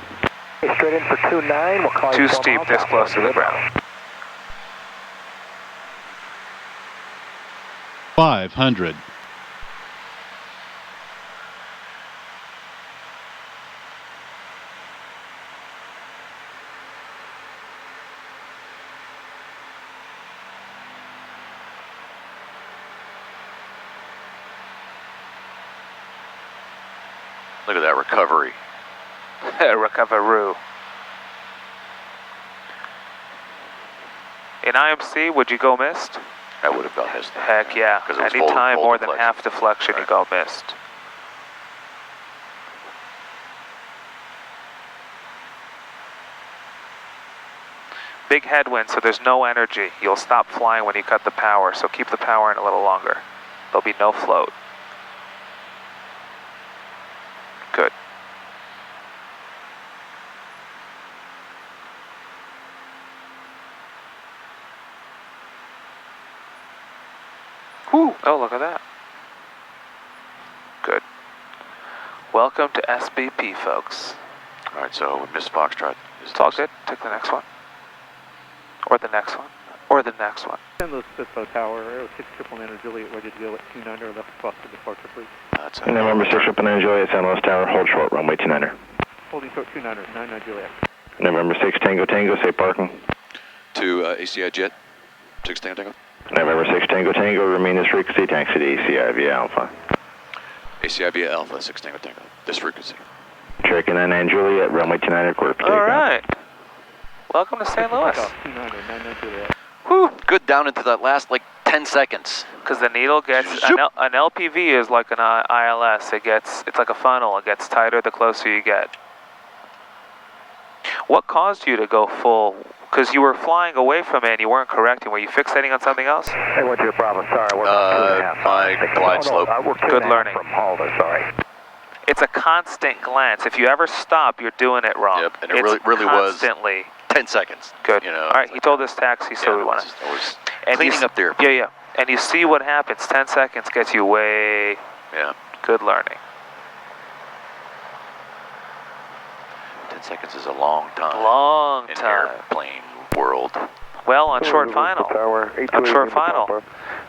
Straight in for 29, we'll call you Too steep this close to the ground. 500. Look at that recovery. Recoveroo. In IMC, would you go missed? I would have gone missed. Heck yeah. Anytime more than half deflection, you go missed. Big headwind, so there's no energy. You'll stop flying when you cut the power, so keep the power in a little longer. There'll be no float. Good. Whew. Oh, look at that. Good. Welcome to SBP, folks. All right, so we missed Foxtrot. It's all good. Take the next one. Or the next one. Or the next one. San Luis Obispo Tower, Aero 6 999 Juliet, ready to go at 29er, left across the departure, please. That's it. November 6 999 Juliet, San Luis Tower, hold short, runway 29er. Holding short 29er, 99 Juliet. November 6 Tango Tango, safe parking. To ACI Jet, 6 Tango Tango. November 6 Tango Tango, remain this frequency, taxi to ACI via Alpha. ACI via Alpha, 6 Tango Tango. This frequency. Cherokee 99 Juliet, runway 29er, quarter for takeoff. All right. Welcome to St. Louis. 29er, 99 Juliet. Whew, good down into that last, like, 10 seconds. Because the needle gets, an LPV is like an ILS. It's like a funnel. It gets tighter the closer you get. What caused you to go full? Because you were flying away from it and you weren't correcting. Were you fixating on something else? Hey, 1 Bravo, sorry, we're 2.5. My glide slope. We're 2.5 Good learning. from Halder, sorry. It's a constant glance. If you ever stop, you're doing it wrong. Yep, and it really was constantly. 10 seconds. Good. You know, all right, he told us taxi, so we want to. I was and cleaning up there. Yeah, yeah. And you see what happens. 10 seconds gets you way. Yeah. Good learning. 10 seconds is a long time. Long in time. Airplane world. Well, on short final. Tower, On short final,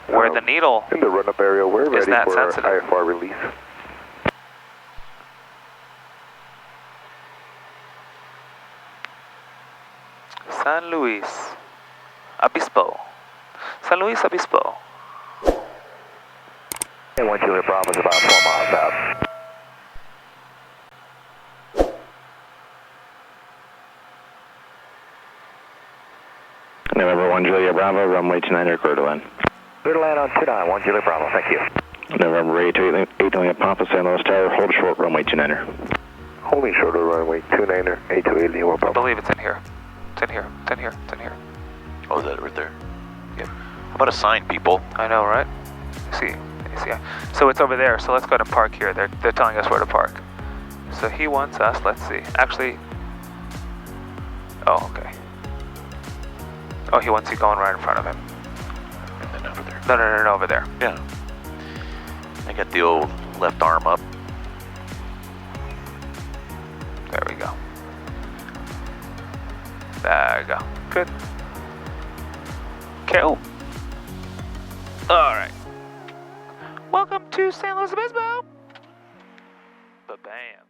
where the needle in the run-up area, we're ready that for sensitive. IFR release. San Luis Obispo. San Luis Obispo. Hey, 1 Bravo is about 4 miles out. November 1 Julia Bravo, runway 29 clear to land. Clear to land on 29, 1 Bravo, thank you. November 8 Juliet Papa, San Luis Tower, hold short, runway 29. Holding short of runway 29er, 828 Lima I Bravo. believe it's in here. It's in here. It's in here. It's in here. Oh, is that right there? Yep. How about a sign, people? I know, right? You see. So it's over there. So let's go to park here. They're telling us where to park. So he wants us. Let's see. Actually. Oh, okay. Oh, he wants you going right in front of him. And then over there. No, over there. Yeah. I got the old left arm up. There we go. There you go. Good. Cool. All right. Welcome to San Luis Obispo. Ba-bam.